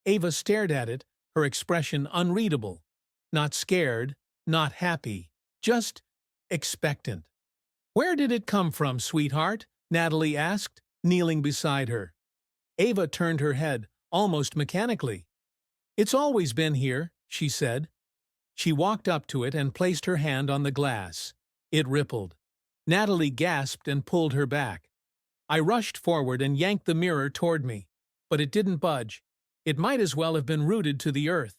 Ava stared at it, her expression unreadable. Not scared, not happy, just expectant. "Where did it come from, sweetheart?" Natalie asked, kneeling beside her. Ava turned her head, almost mechanically. "It's always been here," she said. She walked up to it and placed her hand on the glass. It rippled. Natalie gasped and pulled her back. I rushed forward and yanked the mirror toward me, but it didn't budge. It might as well have been rooted to the earth.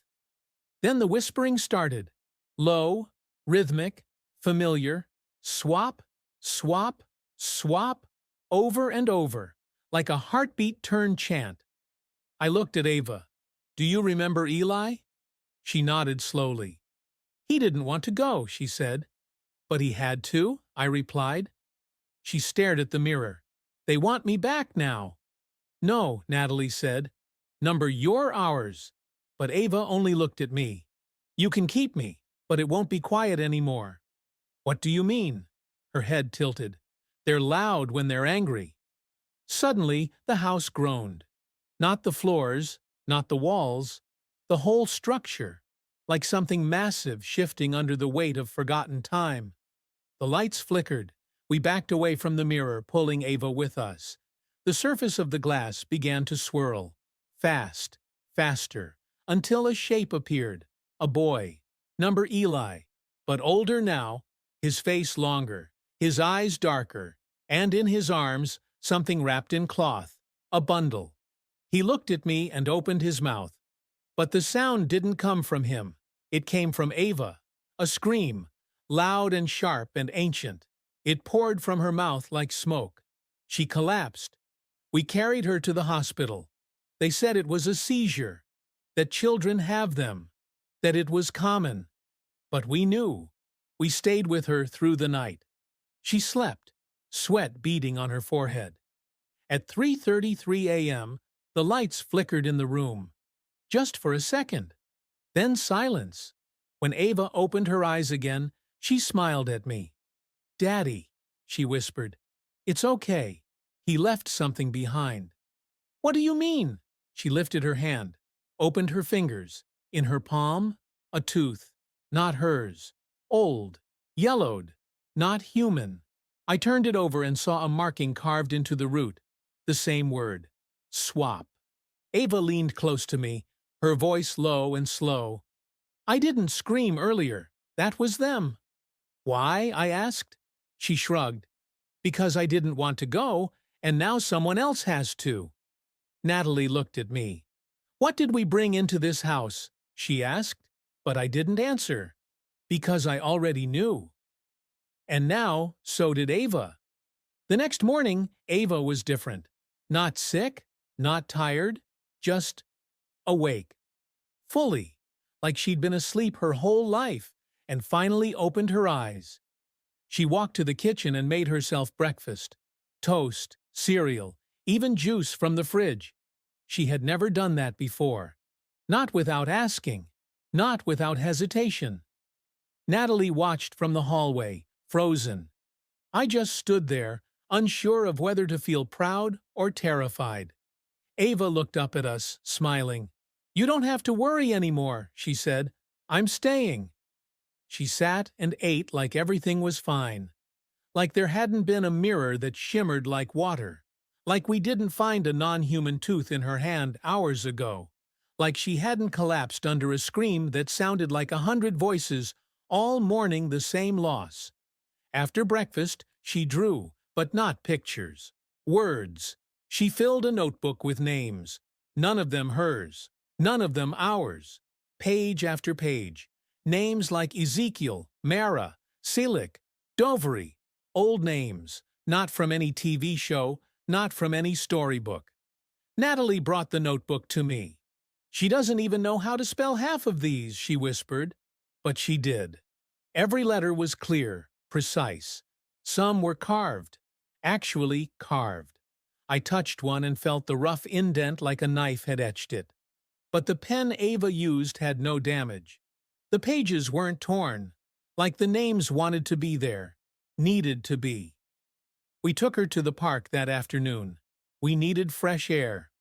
Then the whispering started. Low, rhythmic, familiar. Swap, swap, swap, over and over, like a heartbeat-turned chant. I looked at Ava. "Do you remember Eli?" She nodded slowly. "He didn't want to go," she said. "But he had to," I replied. She stared at the mirror. "They want me back now." "No," Natalie said. "Number your hours." But Ava only looked at me. "You can keep me, but it won't be quiet anymore." "What do you mean?" Her head tilted. "They're loud when they're angry." Suddenly, the house groaned. Not the floors, not the walls, the whole structure, like something massive shifting under the weight of forgotten time. The lights flickered. We backed away from the mirror, pulling Ava with us. The surface of the glass began to swirl. Fast, faster, until a shape appeared. A boy. Number Eli. But older now, his face longer, his eyes darker, and in his arms, something wrapped in cloth. A bundle. He looked at me and opened his mouth. But the sound didn't come from him. It came from Ava. A scream, loud and sharp and ancient. It poured from her mouth like smoke. She collapsed. We carried her to the hospital. They said it was a seizure, that children have them, that it was common. But we knew. We stayed with her through the night. She slept, sweat beading on her forehead. At 3:33 a.m., the lights flickered in the room. Just for a second. Then silence. When Ava opened her eyes again, she smiled at me. "Daddy," she whispered. "It's okay. He left something behind." "What do you mean?" She lifted her hand, opened her fingers. In her palm, a tooth. Not hers. Old. Yellowed. Not human. I turned it over and saw a marking carved into the root. The same word. Swap. Ava leaned close to me, her voice low and slow. "I didn't scream earlier. That was them." "Why?" I asked. She shrugged. "Because I didn't want to go, and now someone else has to." Natalie looked at me. "What did we bring into this house?" she asked, but I didn't answer. Because I already knew. And now, so did Ava. The next morning, Ava was different. Not sick, not tired, just awake. Fully, like she'd been asleep her whole life, and finally opened her eyes. She walked to the kitchen and made herself breakfast. Toast, cereal, even juice from the fridge. She had never done that before. Not without asking. Not without hesitation. Natalie watched from the hallway, frozen. I just stood there, unsure of whether to feel proud or terrified. Ava looked up at us, smiling. "You don't have to worry anymore," she said. "I'm staying." She sat and ate like everything was fine. Like there hadn't been a mirror that shimmered like water. Like we didn't find a non-human tooth in her hand hours ago. Like she hadn't collapsed under a scream that sounded like 100 voices all mourning the same loss. After breakfast, she drew, but not pictures. Words. She filled a notebook with names. None of them hers. None of them ours. Page after page. Names like Ezekiel, Mara, Silik, Dovry. Old names. Not from any TV show, not from any storybook. Natalie brought the notebook to me. "She doesn't even know how to spell half of these," she whispered. But she did. Every letter was clear, precise. Some were carved. Actually carved. I touched one and felt the rough indent like a knife had etched it. But the pen Ava used had no damage. The pages weren't torn. Like the names wanted to be there. Needed to be. We took her to the park that afternoon. We needed fresh air.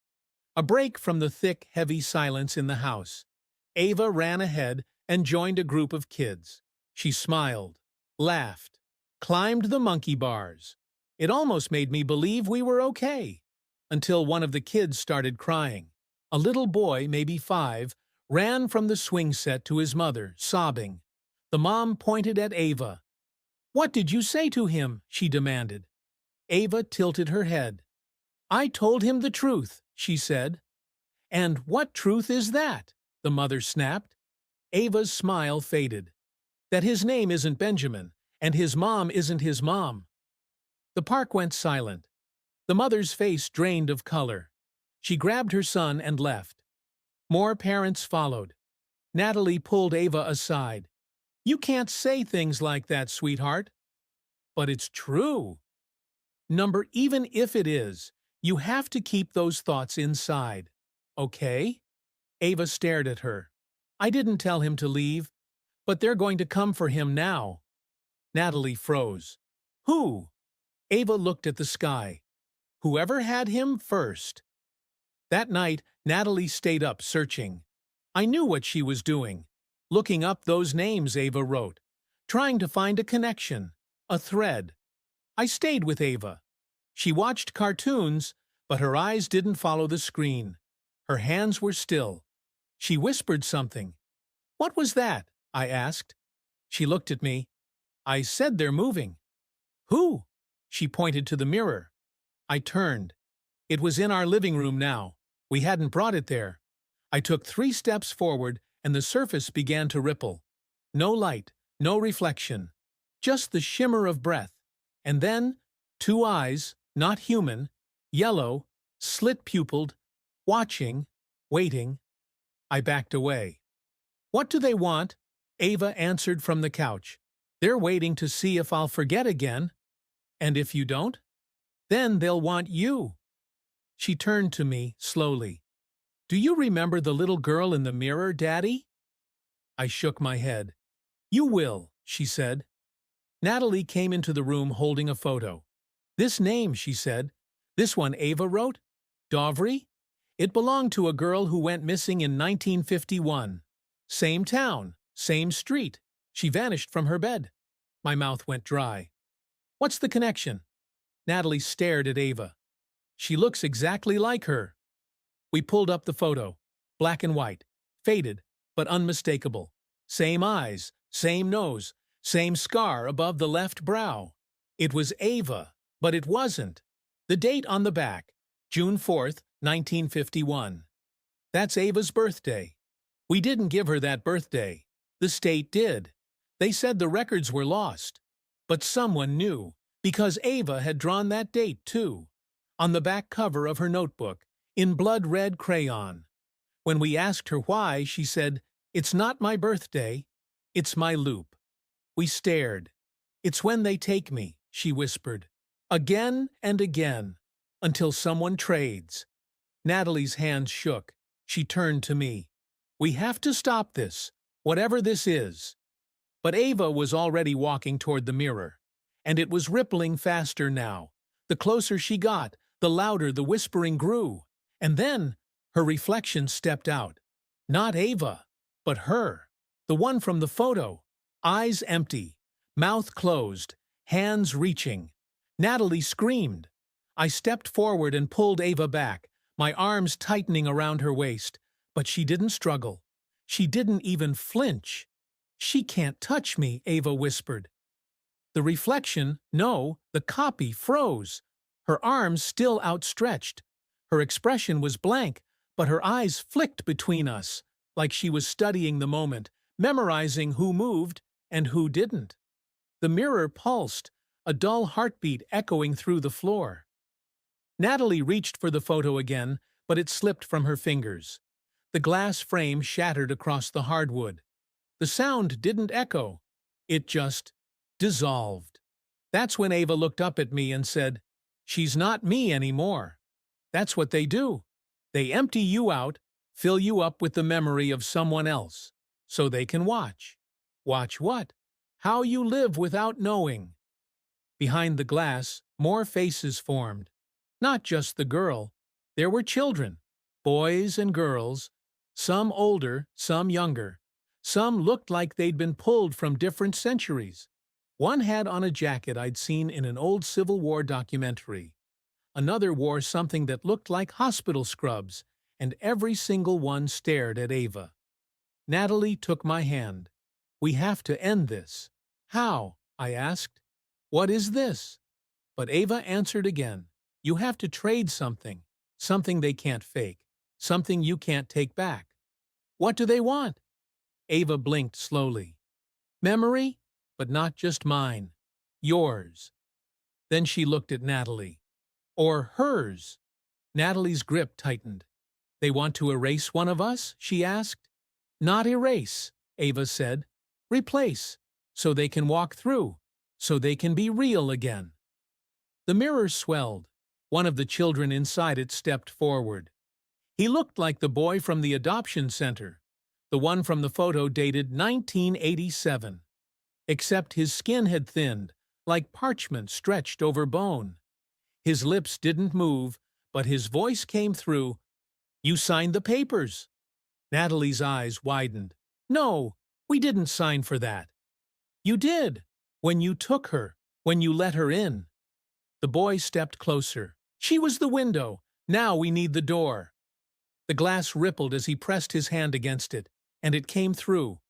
A break from the thick, heavy silence in the house. Ava ran ahead and joined a group of kids. She smiled, laughed, climbed the monkey bars. It almost made me believe we were okay. Until one of the kids started crying. A little boy, maybe 5, ran from the swing set to his mother, sobbing. The mom pointed at Ava. "What did you say to him?" she demanded. Ava tilted her head. "I told him the truth," she said. "And what truth is that?" the mother snapped. Ava's smile faded. "That his name isn't Benjamin, and his mom isn't his mom." The park went silent. The mother's face drained of color. She grabbed her son and left. More parents followed. Natalie pulled Ava aside. "You can't say things like that, sweetheart." "But it's true." Even if it is, you have to keep those thoughts inside. Okay? Ava stared at her. "I didn't tell him to leave, but they're going to come for him now." Natalie froze. "Who?" Ava looked at the sky. "Whoever had him first." That night, Natalie stayed up searching. I knew what she was doing. Looking up those names Ava wrote. Trying to find a connection. A thread. I stayed with Ava. She watched cartoons, but her eyes didn't follow the screen. Her hands were still. She whispered something. "What was that?" I asked. She looked at me. "I said they're moving." "Who?" She pointed to the mirror. I turned. It was in our living room now. We hadn't brought it there. I took 3 steps forward, and the surface began to ripple. No light, no reflection. Just the shimmer of breath. And then, 2 eyes, not human, yellow, slit-pupilled, watching, waiting. I backed away. "What do they want?" Ava answered from the couch. "They're waiting to see if I'll forget again. And if you don't? Then they'll want you." She turned to me, slowly. "Do you remember the little girl in the mirror, Daddy?" I shook my head. "You will," she said. Natalie came into the room holding a photo. "This name," she said. "This one Ava wrote? Dovry? It belonged to a girl who went missing in 1951. Same town, same street. She vanished from her bed." My mouth went dry. "What's the connection?" Natalie stared at Ava. "She looks exactly like her." We pulled up the photo. Black and white. Faded, but unmistakable. Same eyes, same nose, same scar above the left brow. It was Ava, but it wasn't. The date on the back, June 4th, 1951. That's Ava's birthday. We didn't give her that birthday. The state did. They said the records were lost. But someone knew, because Ava had drawn that date too. On the back cover of her notebook, in blood-red crayon. When we asked her why, she said, "It's not my birthday. It's my loop." We stared. "It's when they take me," she whispered. "Again and again. Until someone trades." Natalie's hands shook. She turned to me. "We have to stop this, whatever this is." But Ava was already walking toward the mirror. And it was rippling faster now. The closer she got, the louder the whispering grew. And then her reflection stepped out. Not Ava, but her. The one from the photo. Eyes empty, mouth closed, hands reaching. Natalie screamed. I stepped forward and pulled Ava back, my arms tightening around her waist. But she didn't struggle. She didn't even flinch. "She can't touch me," Ava whispered. The reflection, no, the copy, froze. Her arms still outstretched. Her expression was blank, but her eyes flicked between us, like she was studying the moment, memorizing who moved and who didn't. The mirror pulsed, a dull heartbeat echoing through the floor. Natalie reached for the photo again, but it slipped from her fingers. The glass frame shattered across the hardwood. The sound didn't echo. It just dissolved. That's when Ava looked up at me and said, "She's not me anymore." That's what they do. They empty you out, fill you up with the memory of someone else, so they can watch. Watch what? How you live without knowing. Behind the glass, more faces formed. Not just the girl. There were children, boys and girls, some older, some younger. Some looked like they'd been pulled from different centuries. One had on a jacket I'd seen in an old Civil War documentary. Another wore something that looked like hospital scrubs, and every single one stared at Ava. Natalie took my hand. "We have to end this." "How?" I asked. "What is this?" But Ava answered again. "You have to trade something. Something they can't fake. Something you can't take back." "What do they want?" Ava blinked slowly. "Memory, but not just mine. Yours." Then she looked at Natalie. "Or hers." Natalie's grip tightened. "They want to erase one of us?" she asked. "Not erase," Ava said. "Replace, so they can walk through, so they can be real again." The mirror swelled. One of the children inside it stepped forward. He looked like the boy from the adoption center, the one from the photo dated 1987. Except his skin had thinned, like parchment stretched over bone. His lips didn't move, but his voice came through. "You signed the papers." Natalie's eyes widened. "No, we didn't sign for that." "You did. When you took her, when you let her in." The boy stepped closer. "She was the window. Now we need the door." The glass rippled as he pressed his hand against it, and it came through.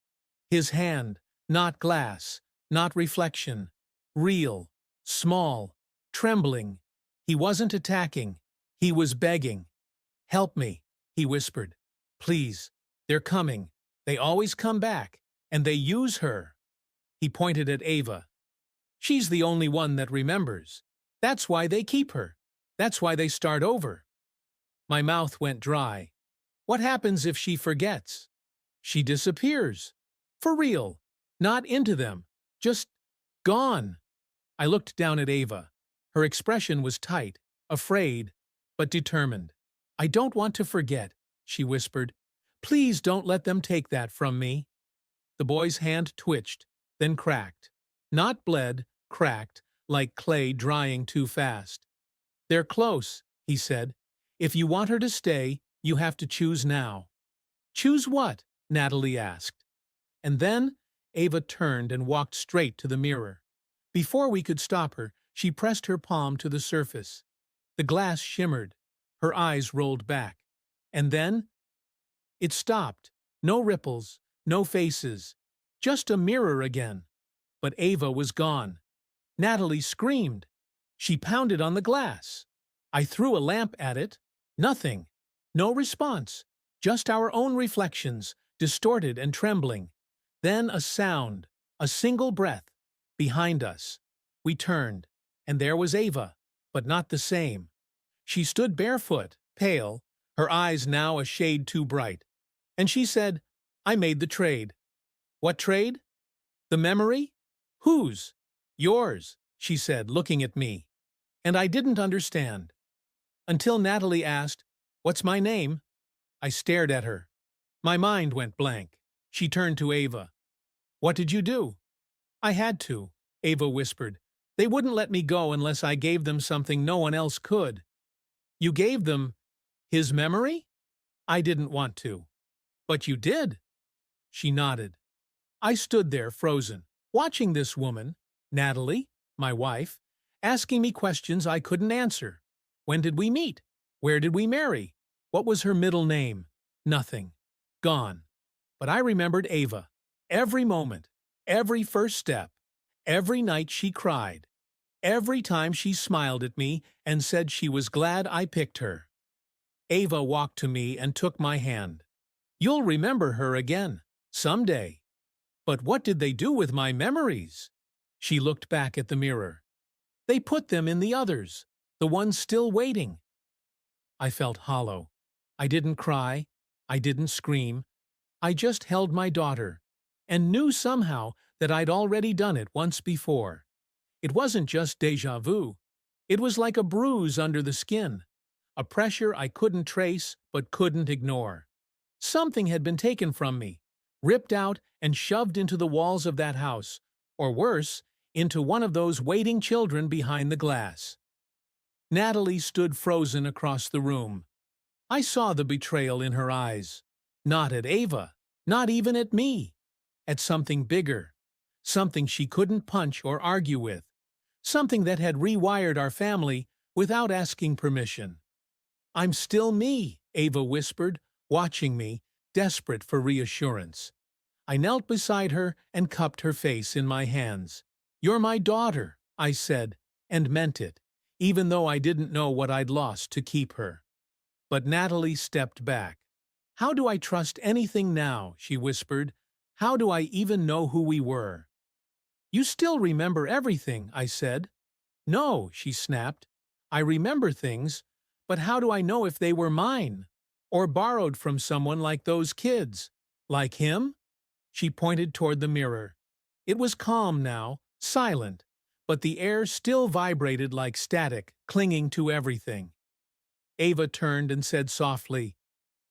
His hand, not glass, not reflection. Real, small, trembling. He wasn't attacking. He was begging. "Help me," he whispered. "Please. They're coming. They always come back. And they use her." He pointed at Ava. "She's the only one that remembers. That's why they keep her. That's why they start over." My mouth went dry. "What happens if she forgets?" "She disappears. For real. Not into them. Just gone." I looked down at Ava. Her expression was tight, afraid, but determined. "I don't want to forget," she whispered. "Please don't let them take that from me." The boy's hand twitched, then cracked. Not bled, cracked, like clay drying too fast. "They're close," he said. "If you want her to stay, you have to choose now." "Choose what?" Natalie asked. And then Ava turned and walked straight to the mirror. Before we could stop her, she pressed her palm to the surface. The glass shimmered. Her eyes rolled back. And then it stopped. No ripples, no faces. Just a mirror again. But Ava was gone. Natalie screamed. She pounded on the glass. I threw a lamp at it. Nothing. No response. Just our own reflections, distorted and trembling. Then a sound, a single breath. Behind us. We turned, and there was Ava, but not the same. She stood barefoot, pale, her eyes now a shade too bright. And she said, "I made the trade." "What trade?" "The memory." "Whose?" "Yours," she said, looking at me. And I didn't understand. Until Natalie asked, "What's my name?" I stared at her. My mind went blank. She turned to Ava. "What did you do?" "I had to," Ava whispered. "They wouldn't let me go unless I gave them something no one else could." "You gave them his memory?" "I didn't want to." "But you did." She nodded. I stood there frozen, watching this woman, Natalie, my wife, asking me questions I couldn't answer. When did we meet? Where did we marry? What was her middle name? Nothing. Gone. But I remembered Ava. Every moment. Every first step. Every night she cried. Every time she smiled at me and said she was glad I picked her. Ava walked to me and took my hand. "You'll remember her again. Someday." "But what did they do with my memories?" She looked back at the mirror. "They put them in the others, the ones still waiting." I felt hollow. I didn't cry. I didn't scream. I just held my daughter, and knew somehow that I'd already done it once before. It wasn't just déjà vu. It was like a bruise under the skin, a pressure I couldn't trace but couldn't ignore. Something had been taken from me, ripped out and shoved into the walls of that house, or worse, into one of those waiting children behind the glass. Natalie stood frozen across the room. I saw the betrayal in her eyes. Not at Ava, not even at me, at something bigger, something she couldn't punch or argue with, something that had rewired our family without asking permission. "I'm still me," Ava whispered, watching me, desperate for reassurance. I knelt beside her and cupped her face in my hands. "You're my daughter," I said, and meant it, even though I didn't know what I'd lost to keep her. But Natalie stepped back. "How do I trust anything now?" she whispered. "How do I even know who we were?" "You still remember everything," I said. "No," she snapped. "I remember things, but how do I know if they were mine? Or borrowed from someone like those kids? Like him?" She pointed toward the mirror. It was calm now, silent, but the air still vibrated like static, clinging to everything. Ava turned and said softly,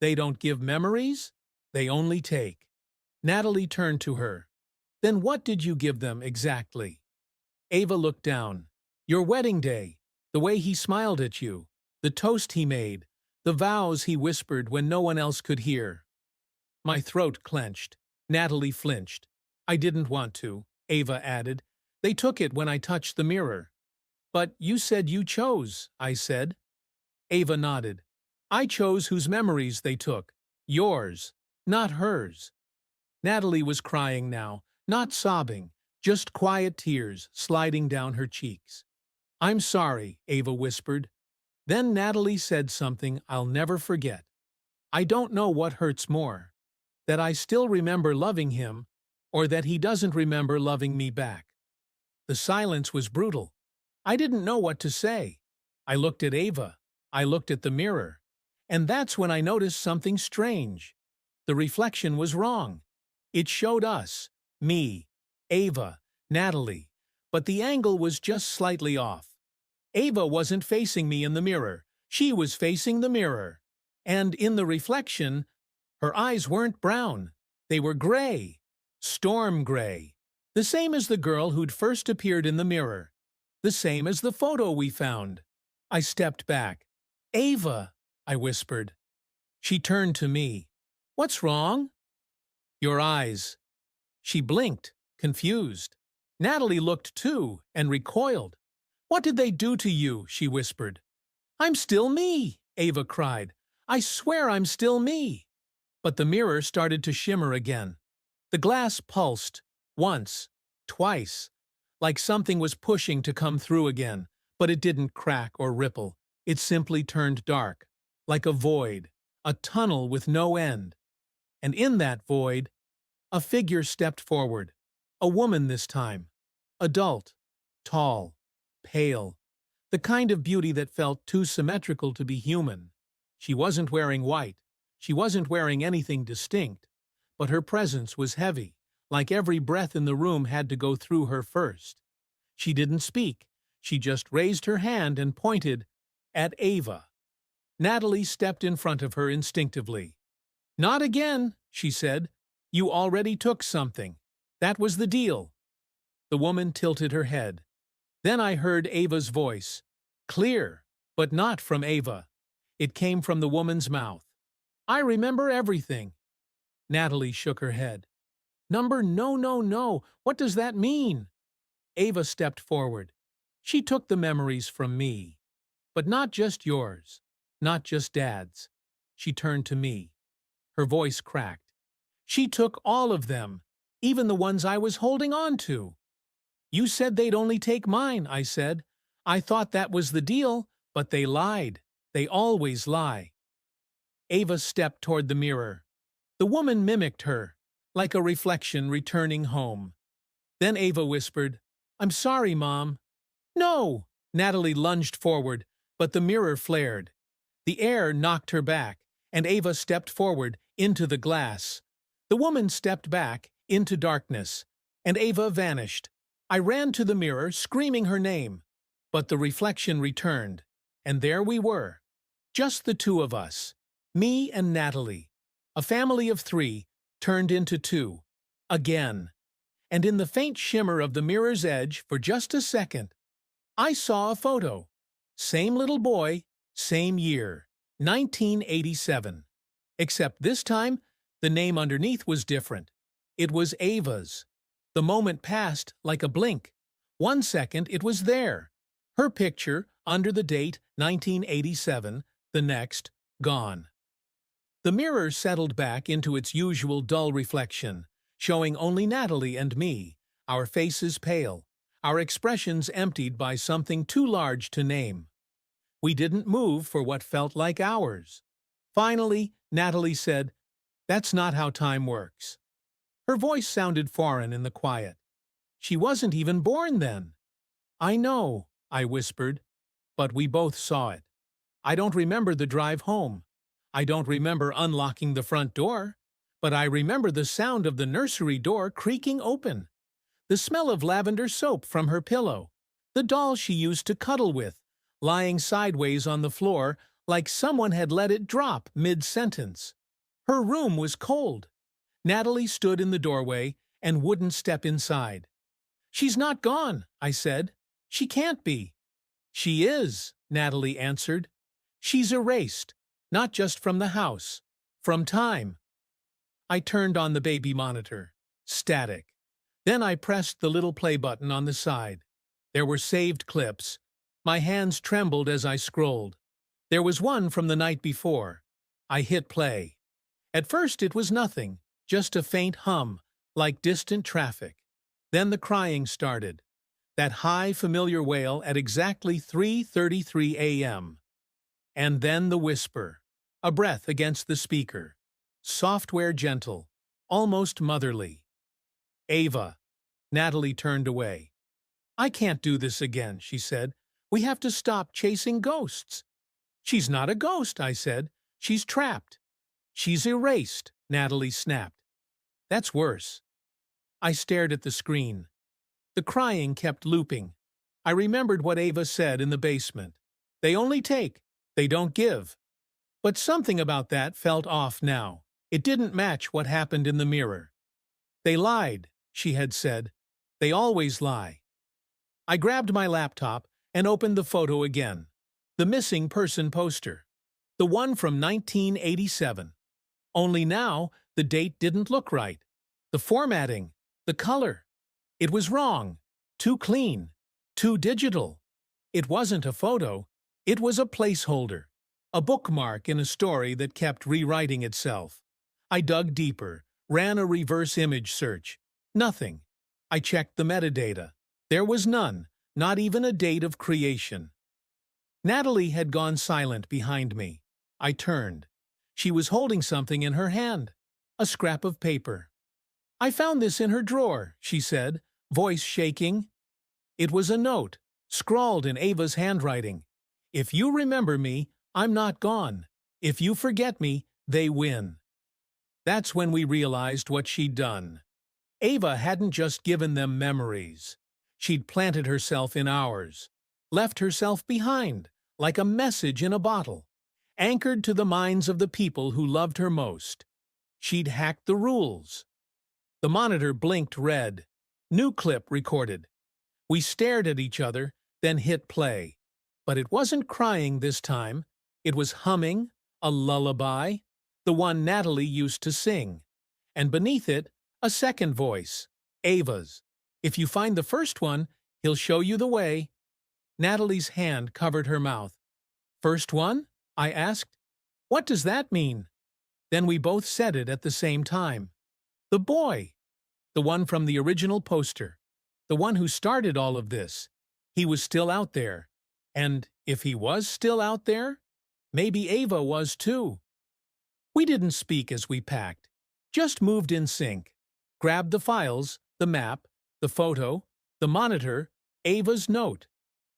"They don't give memories, they only take." Natalie turned to her. "Then what did you give them exactly?" Ava looked down. "Your wedding day, the way he smiled at you, the toast he made, the vows he whispered when no one else could hear." My throat clenched. Natalie flinched. "I didn't want to," Ava added. "They took it when I touched the mirror." "But you said you chose," I said. Ava nodded. "I chose whose memories they took. Yours, not hers." Natalie was crying now, not sobbing, just quiet tears sliding down her cheeks. "I'm sorry," Ava whispered. Then Natalie said something I'll never forget. "I don't know what hurts more, that I still remember loving him, or that he doesn't remember loving me back." The silence was brutal. I didn't know what to say. I looked at Ava. I looked at the mirror. And that's when I noticed something strange. The reflection was wrong. It showed us, me, Ava, Natalie, but the angle was just slightly off. Ava wasn't facing me in the mirror. She was facing the mirror. And in the reflection, her eyes weren't brown. They were gray. Storm gray. The same as the girl who'd first appeared in the mirror. The same as the photo we found. I stepped back. "Ava," I whispered. She turned to me. "What's wrong?" "Your eyes." She blinked, confused. Natalie looked too, and recoiled. "What did they do to you?" she whispered. "I'm still me," Ava cried. "I swear I'm still me." But the mirror started to shimmer again. The glass pulsed, once, twice, like something was pushing to come through again, but it didn't crack or ripple. It simply turned dark, like a void, a tunnel with no end. And in that void, a figure stepped forward. A woman this time. Adult, tall, pale. The kind of beauty that felt too symmetrical to be human. She wasn't wearing white. She wasn't wearing anything distinct. But her presence was heavy, like every breath in the room had to go through her first. She didn't speak. She just raised her hand and pointed at Ava. Natalie stepped in front of her instinctively. "Not again," she said. "You already took something. That was the deal." The woman tilted her head. Then I heard Ava's voice. Clear, but not from Ava. It came from the woman's mouth. "I remember everything." Natalie shook her head. "Number no, no, no. What does that mean?" Ava stepped forward. "She took the memories from me. But not just yours. Not just Dad's." She turned to me. Her voice cracked. "She took all of them, even the ones I was holding on to." "You said they'd only take mine," I said. "I thought that was the deal, but they lied. They always lie." Ava stepped toward the mirror. The woman mimicked her, like a reflection returning home. Then Ava whispered, "I'm sorry, Mom." "No!" Natalie lunged forward, but the mirror flared. The air knocked her back, and Ava stepped forward, into the glass. The woman stepped back, into darkness, and Ava vanished. I ran to the mirror, screaming her name. But the reflection returned, and there we were. Just the two of us. Me and Natalie. A family of 3 turned into 2. Again. And in the faint shimmer of the mirror's edge, for just a second, I saw a photo. Same little boy, same year, 1987. Except this time, the name underneath was different. It was Ava's. The moment passed like a blink. 1 second it was there. Her picture, under the date 1987, the next, gone. The mirror settled back into its usual dull reflection, showing only Natalie and me, our faces pale, our expressions emptied by something too large to name. We didn't move for what felt like hours. Finally, Natalie said, "That's not how time works." Her voice sounded foreign in the quiet. She wasn't even born then. "I know," I whispered, but we both saw it. I don't remember the drive home. I don't remember unlocking the front door, but I remember the sound of the nursery door creaking open, the smell of lavender soap from her pillow, the doll she used to cuddle with, lying sideways on the floor like someone had let it drop mid-sentence. Her room was cold. Natalie stood in the doorway and wouldn't step inside. "She's not gone," I said. "She can't be." "She is," Natalie answered. "She's erased, not just from the house, from time." I turned on the baby monitor. Static. Then I pressed the little play button on the side. There were saved clips. My hands trembled as I scrolled. There was one from the night before. I hit play. At first it was nothing, just a faint hum, like distant traffic. Then the crying started. That high, familiar wail at exactly 3:33 a.m. And then the whisper, a breath against the speaker. Software gentle, almost motherly. "Ava." Natalie turned away. "I can't do this again," she said. "We have to stop chasing ghosts." "She's not a ghost," I said. "She's trapped." "She's erased," Natalie snapped. "That's worse." I stared at the screen. The crying kept looping. I remembered what Ava said in the basement. "They only take, they don't give." But something about that felt off now. It didn't match what happened in the mirror. "They lied," she had said. "They always lie." I grabbed my laptop and opened the photo again. The missing person poster. The one from 1987. Only now, the date didn't look right. The formatting, the color. It was wrong. Too clean. Too digital. It wasn't a photo. It was a placeholder. A bookmark in a story that kept rewriting itself. I dug deeper, ran a reverse image search. Nothing. I checked the metadata. There was none, not even a date of creation. Natalie had gone silent behind me. I turned. She was holding something in her hand. A scrap of paper. "I found this in her drawer," she said, voice shaking. It was a note, scrawled in Ava's handwriting. "If you remember me, I'm not gone. If you forget me, they win." That's when we realized what she'd done. Ava hadn't just given them memories. She'd planted herself in ours, left herself behind, like a message in a bottle, anchored to the minds of the people who loved her most. She'd hacked the rules. The monitor blinked red. New clip recorded. We stared at each other, then hit play. But it wasn't crying this time. It was humming, a lullaby, the one Natalie used to sing. And beneath it, a second voice, Ava's. "If you find the first one, he'll show you the way." Natalie's hand covered her mouth. "First one?" I asked. "What does that mean?" Then we both said it at the same time. "The boy." The one from the original poster. The one who started all of this. He was still out there. And if he was still out there, maybe Ava was too. We didn't speak as we packed. Just moved in sync. Grabbed the files, the map, the photo, the monitor, Ava's note.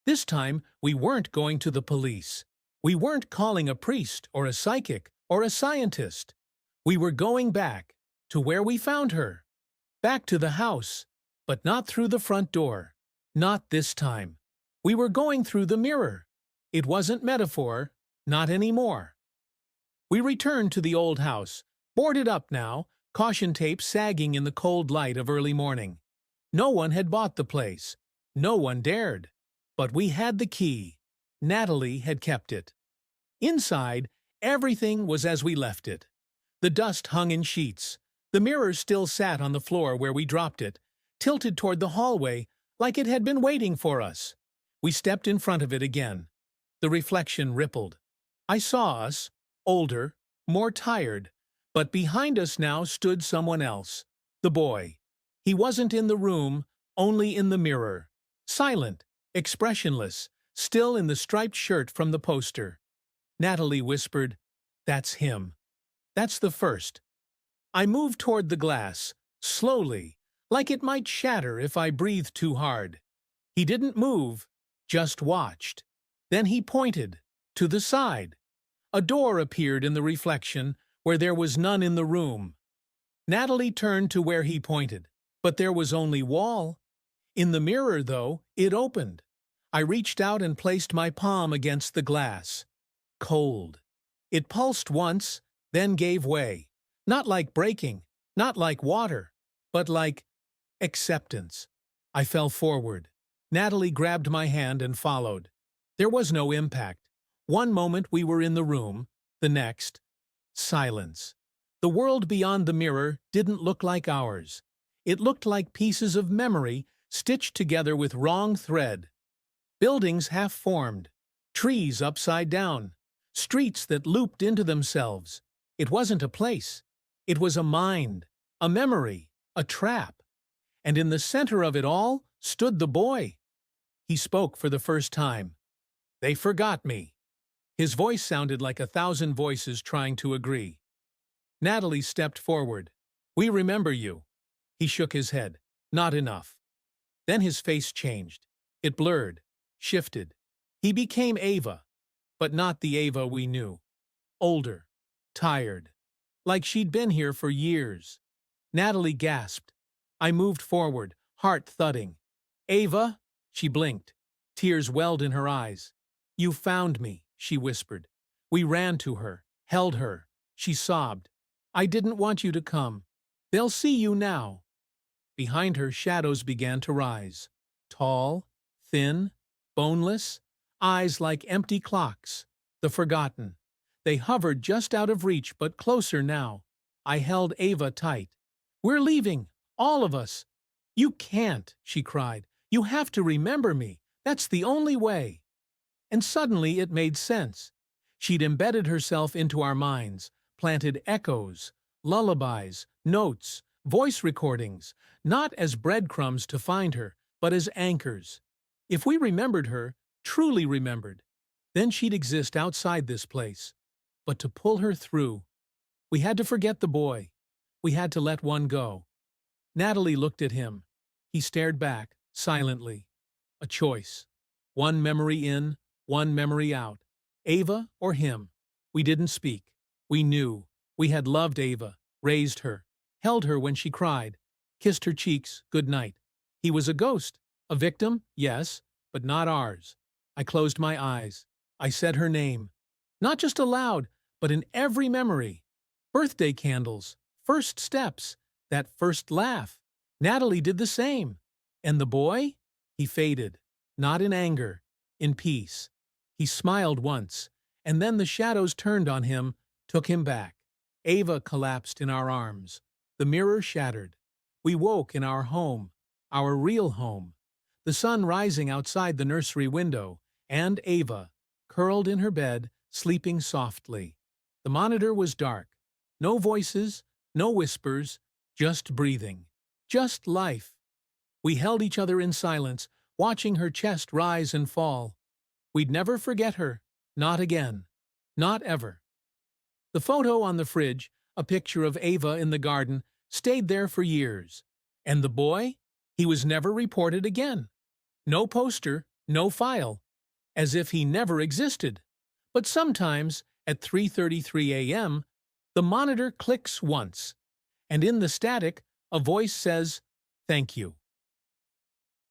This time, we weren't going to the police. We weren't calling a priest or a psychic or a scientist. We were going back to where we found her. Back to the house, but not through the front door. Not this time. We were going through the mirror. It wasn't metaphor, not anymore. We returned to the old house, boarded up now, caution tape sagging in the cold light of early morning. No one had bought the place. No one dared. But we had the key. Natalie had kept it. Inside, everything was as we left it. The dust hung in sheets. The mirror still sat on the floor where we dropped it, tilted toward the hallway, like it had been waiting for us. We stepped in front of it again. The reflection rippled. I saw us, older, more tired, but behind us now stood someone else. The boy. He wasn't in the room, only in the mirror. Silent, expressionless, still in the striped shirt from the poster. Natalie whispered, "That's him. That's the first." I moved toward the glass, slowly, like it might shatter if I breathed too hard. He didn't move, just watched. Then he pointed, to the side. A door appeared in the reflection, where there was none in the room. Natalie turned to where he pointed, but there was only wall. In the mirror, though, it opened. I reached out and placed my palm against the glass. Cold. It pulsed once, then gave way. Not like breaking, not like water, but like acceptance. I fell forward. Natalie grabbed my hand and followed. There was no impact. One moment we were in the room, the next, silence. The world beyond the mirror didn't look like ours. It looked like pieces of memory stitched together with wrong thread. Buildings half-formed, trees upside down, streets that looped into themselves. It wasn't a place. It was a mind, a memory, a trap. And in the center of it all stood the boy. He spoke for the first time. "They forgot me." His voice sounded like 1,000 voices trying to agree. Natalie stepped forward. "We remember you." He shook his head. "Not enough." Then his face changed. It blurred, shifted. He became Ava, but not the Ava we knew. Older, tired, like she'd been here for years. Natalie gasped. I moved forward, heart thudding. "Ava?" She blinked. Tears welled in her eyes. "You found me," she whispered. We ran to her, held her. She sobbed. "I didn't want you to come. They'll see you now." Behind her, shadows began to rise. Tall, thin, boneless, eyes like empty clocks. The forgotten. They hovered just out of reach, but closer now. I held Ava tight. "We're leaving, all of us." "You can't," she cried. "You have to remember me. That's the only way." And suddenly it made sense. She'd embedded herself into our minds, planted echoes, lullabies, notes, voice recordings, not as breadcrumbs to find her, but as anchors. If we remembered her, truly remembered, then she'd exist outside this place. But to pull her through, we had to forget the boy. We had to let one go. Natalie looked at him. He stared back, silently. A choice. One memory in, one memory out. Ava or him. We didn't speak. We knew. We had loved Ava, raised her, held her when she cried, kissed her cheeks good night. He was a ghost. A victim, yes, but not ours. I closed my eyes. I said her name. Not just aloud, but in every memory. Birthday candles, first steps, that first laugh. Natalie did the same. And the boy? He faded. Not in anger, in peace. He smiled once, and then the shadows turned on him, took him back. Ava collapsed in our arms. The mirror shattered. We woke in our home, our real home. The sun rising outside the nursery window, and Ava, curled in her bed, sleeping softly. The monitor was dark. No voices, no whispers, just breathing. Just life. We held each other in silence, watching her chest rise and fall. We'd never forget her. Not again. Not ever. The photo on the fridge, a picture of Ava in the garden, stayed there for years. And the boy? He was never reported again. No poster, no file. As if he never existed. But sometimes, at 3:33 a.m., the monitor clicks once. And in the static, a voice says, "Thank you."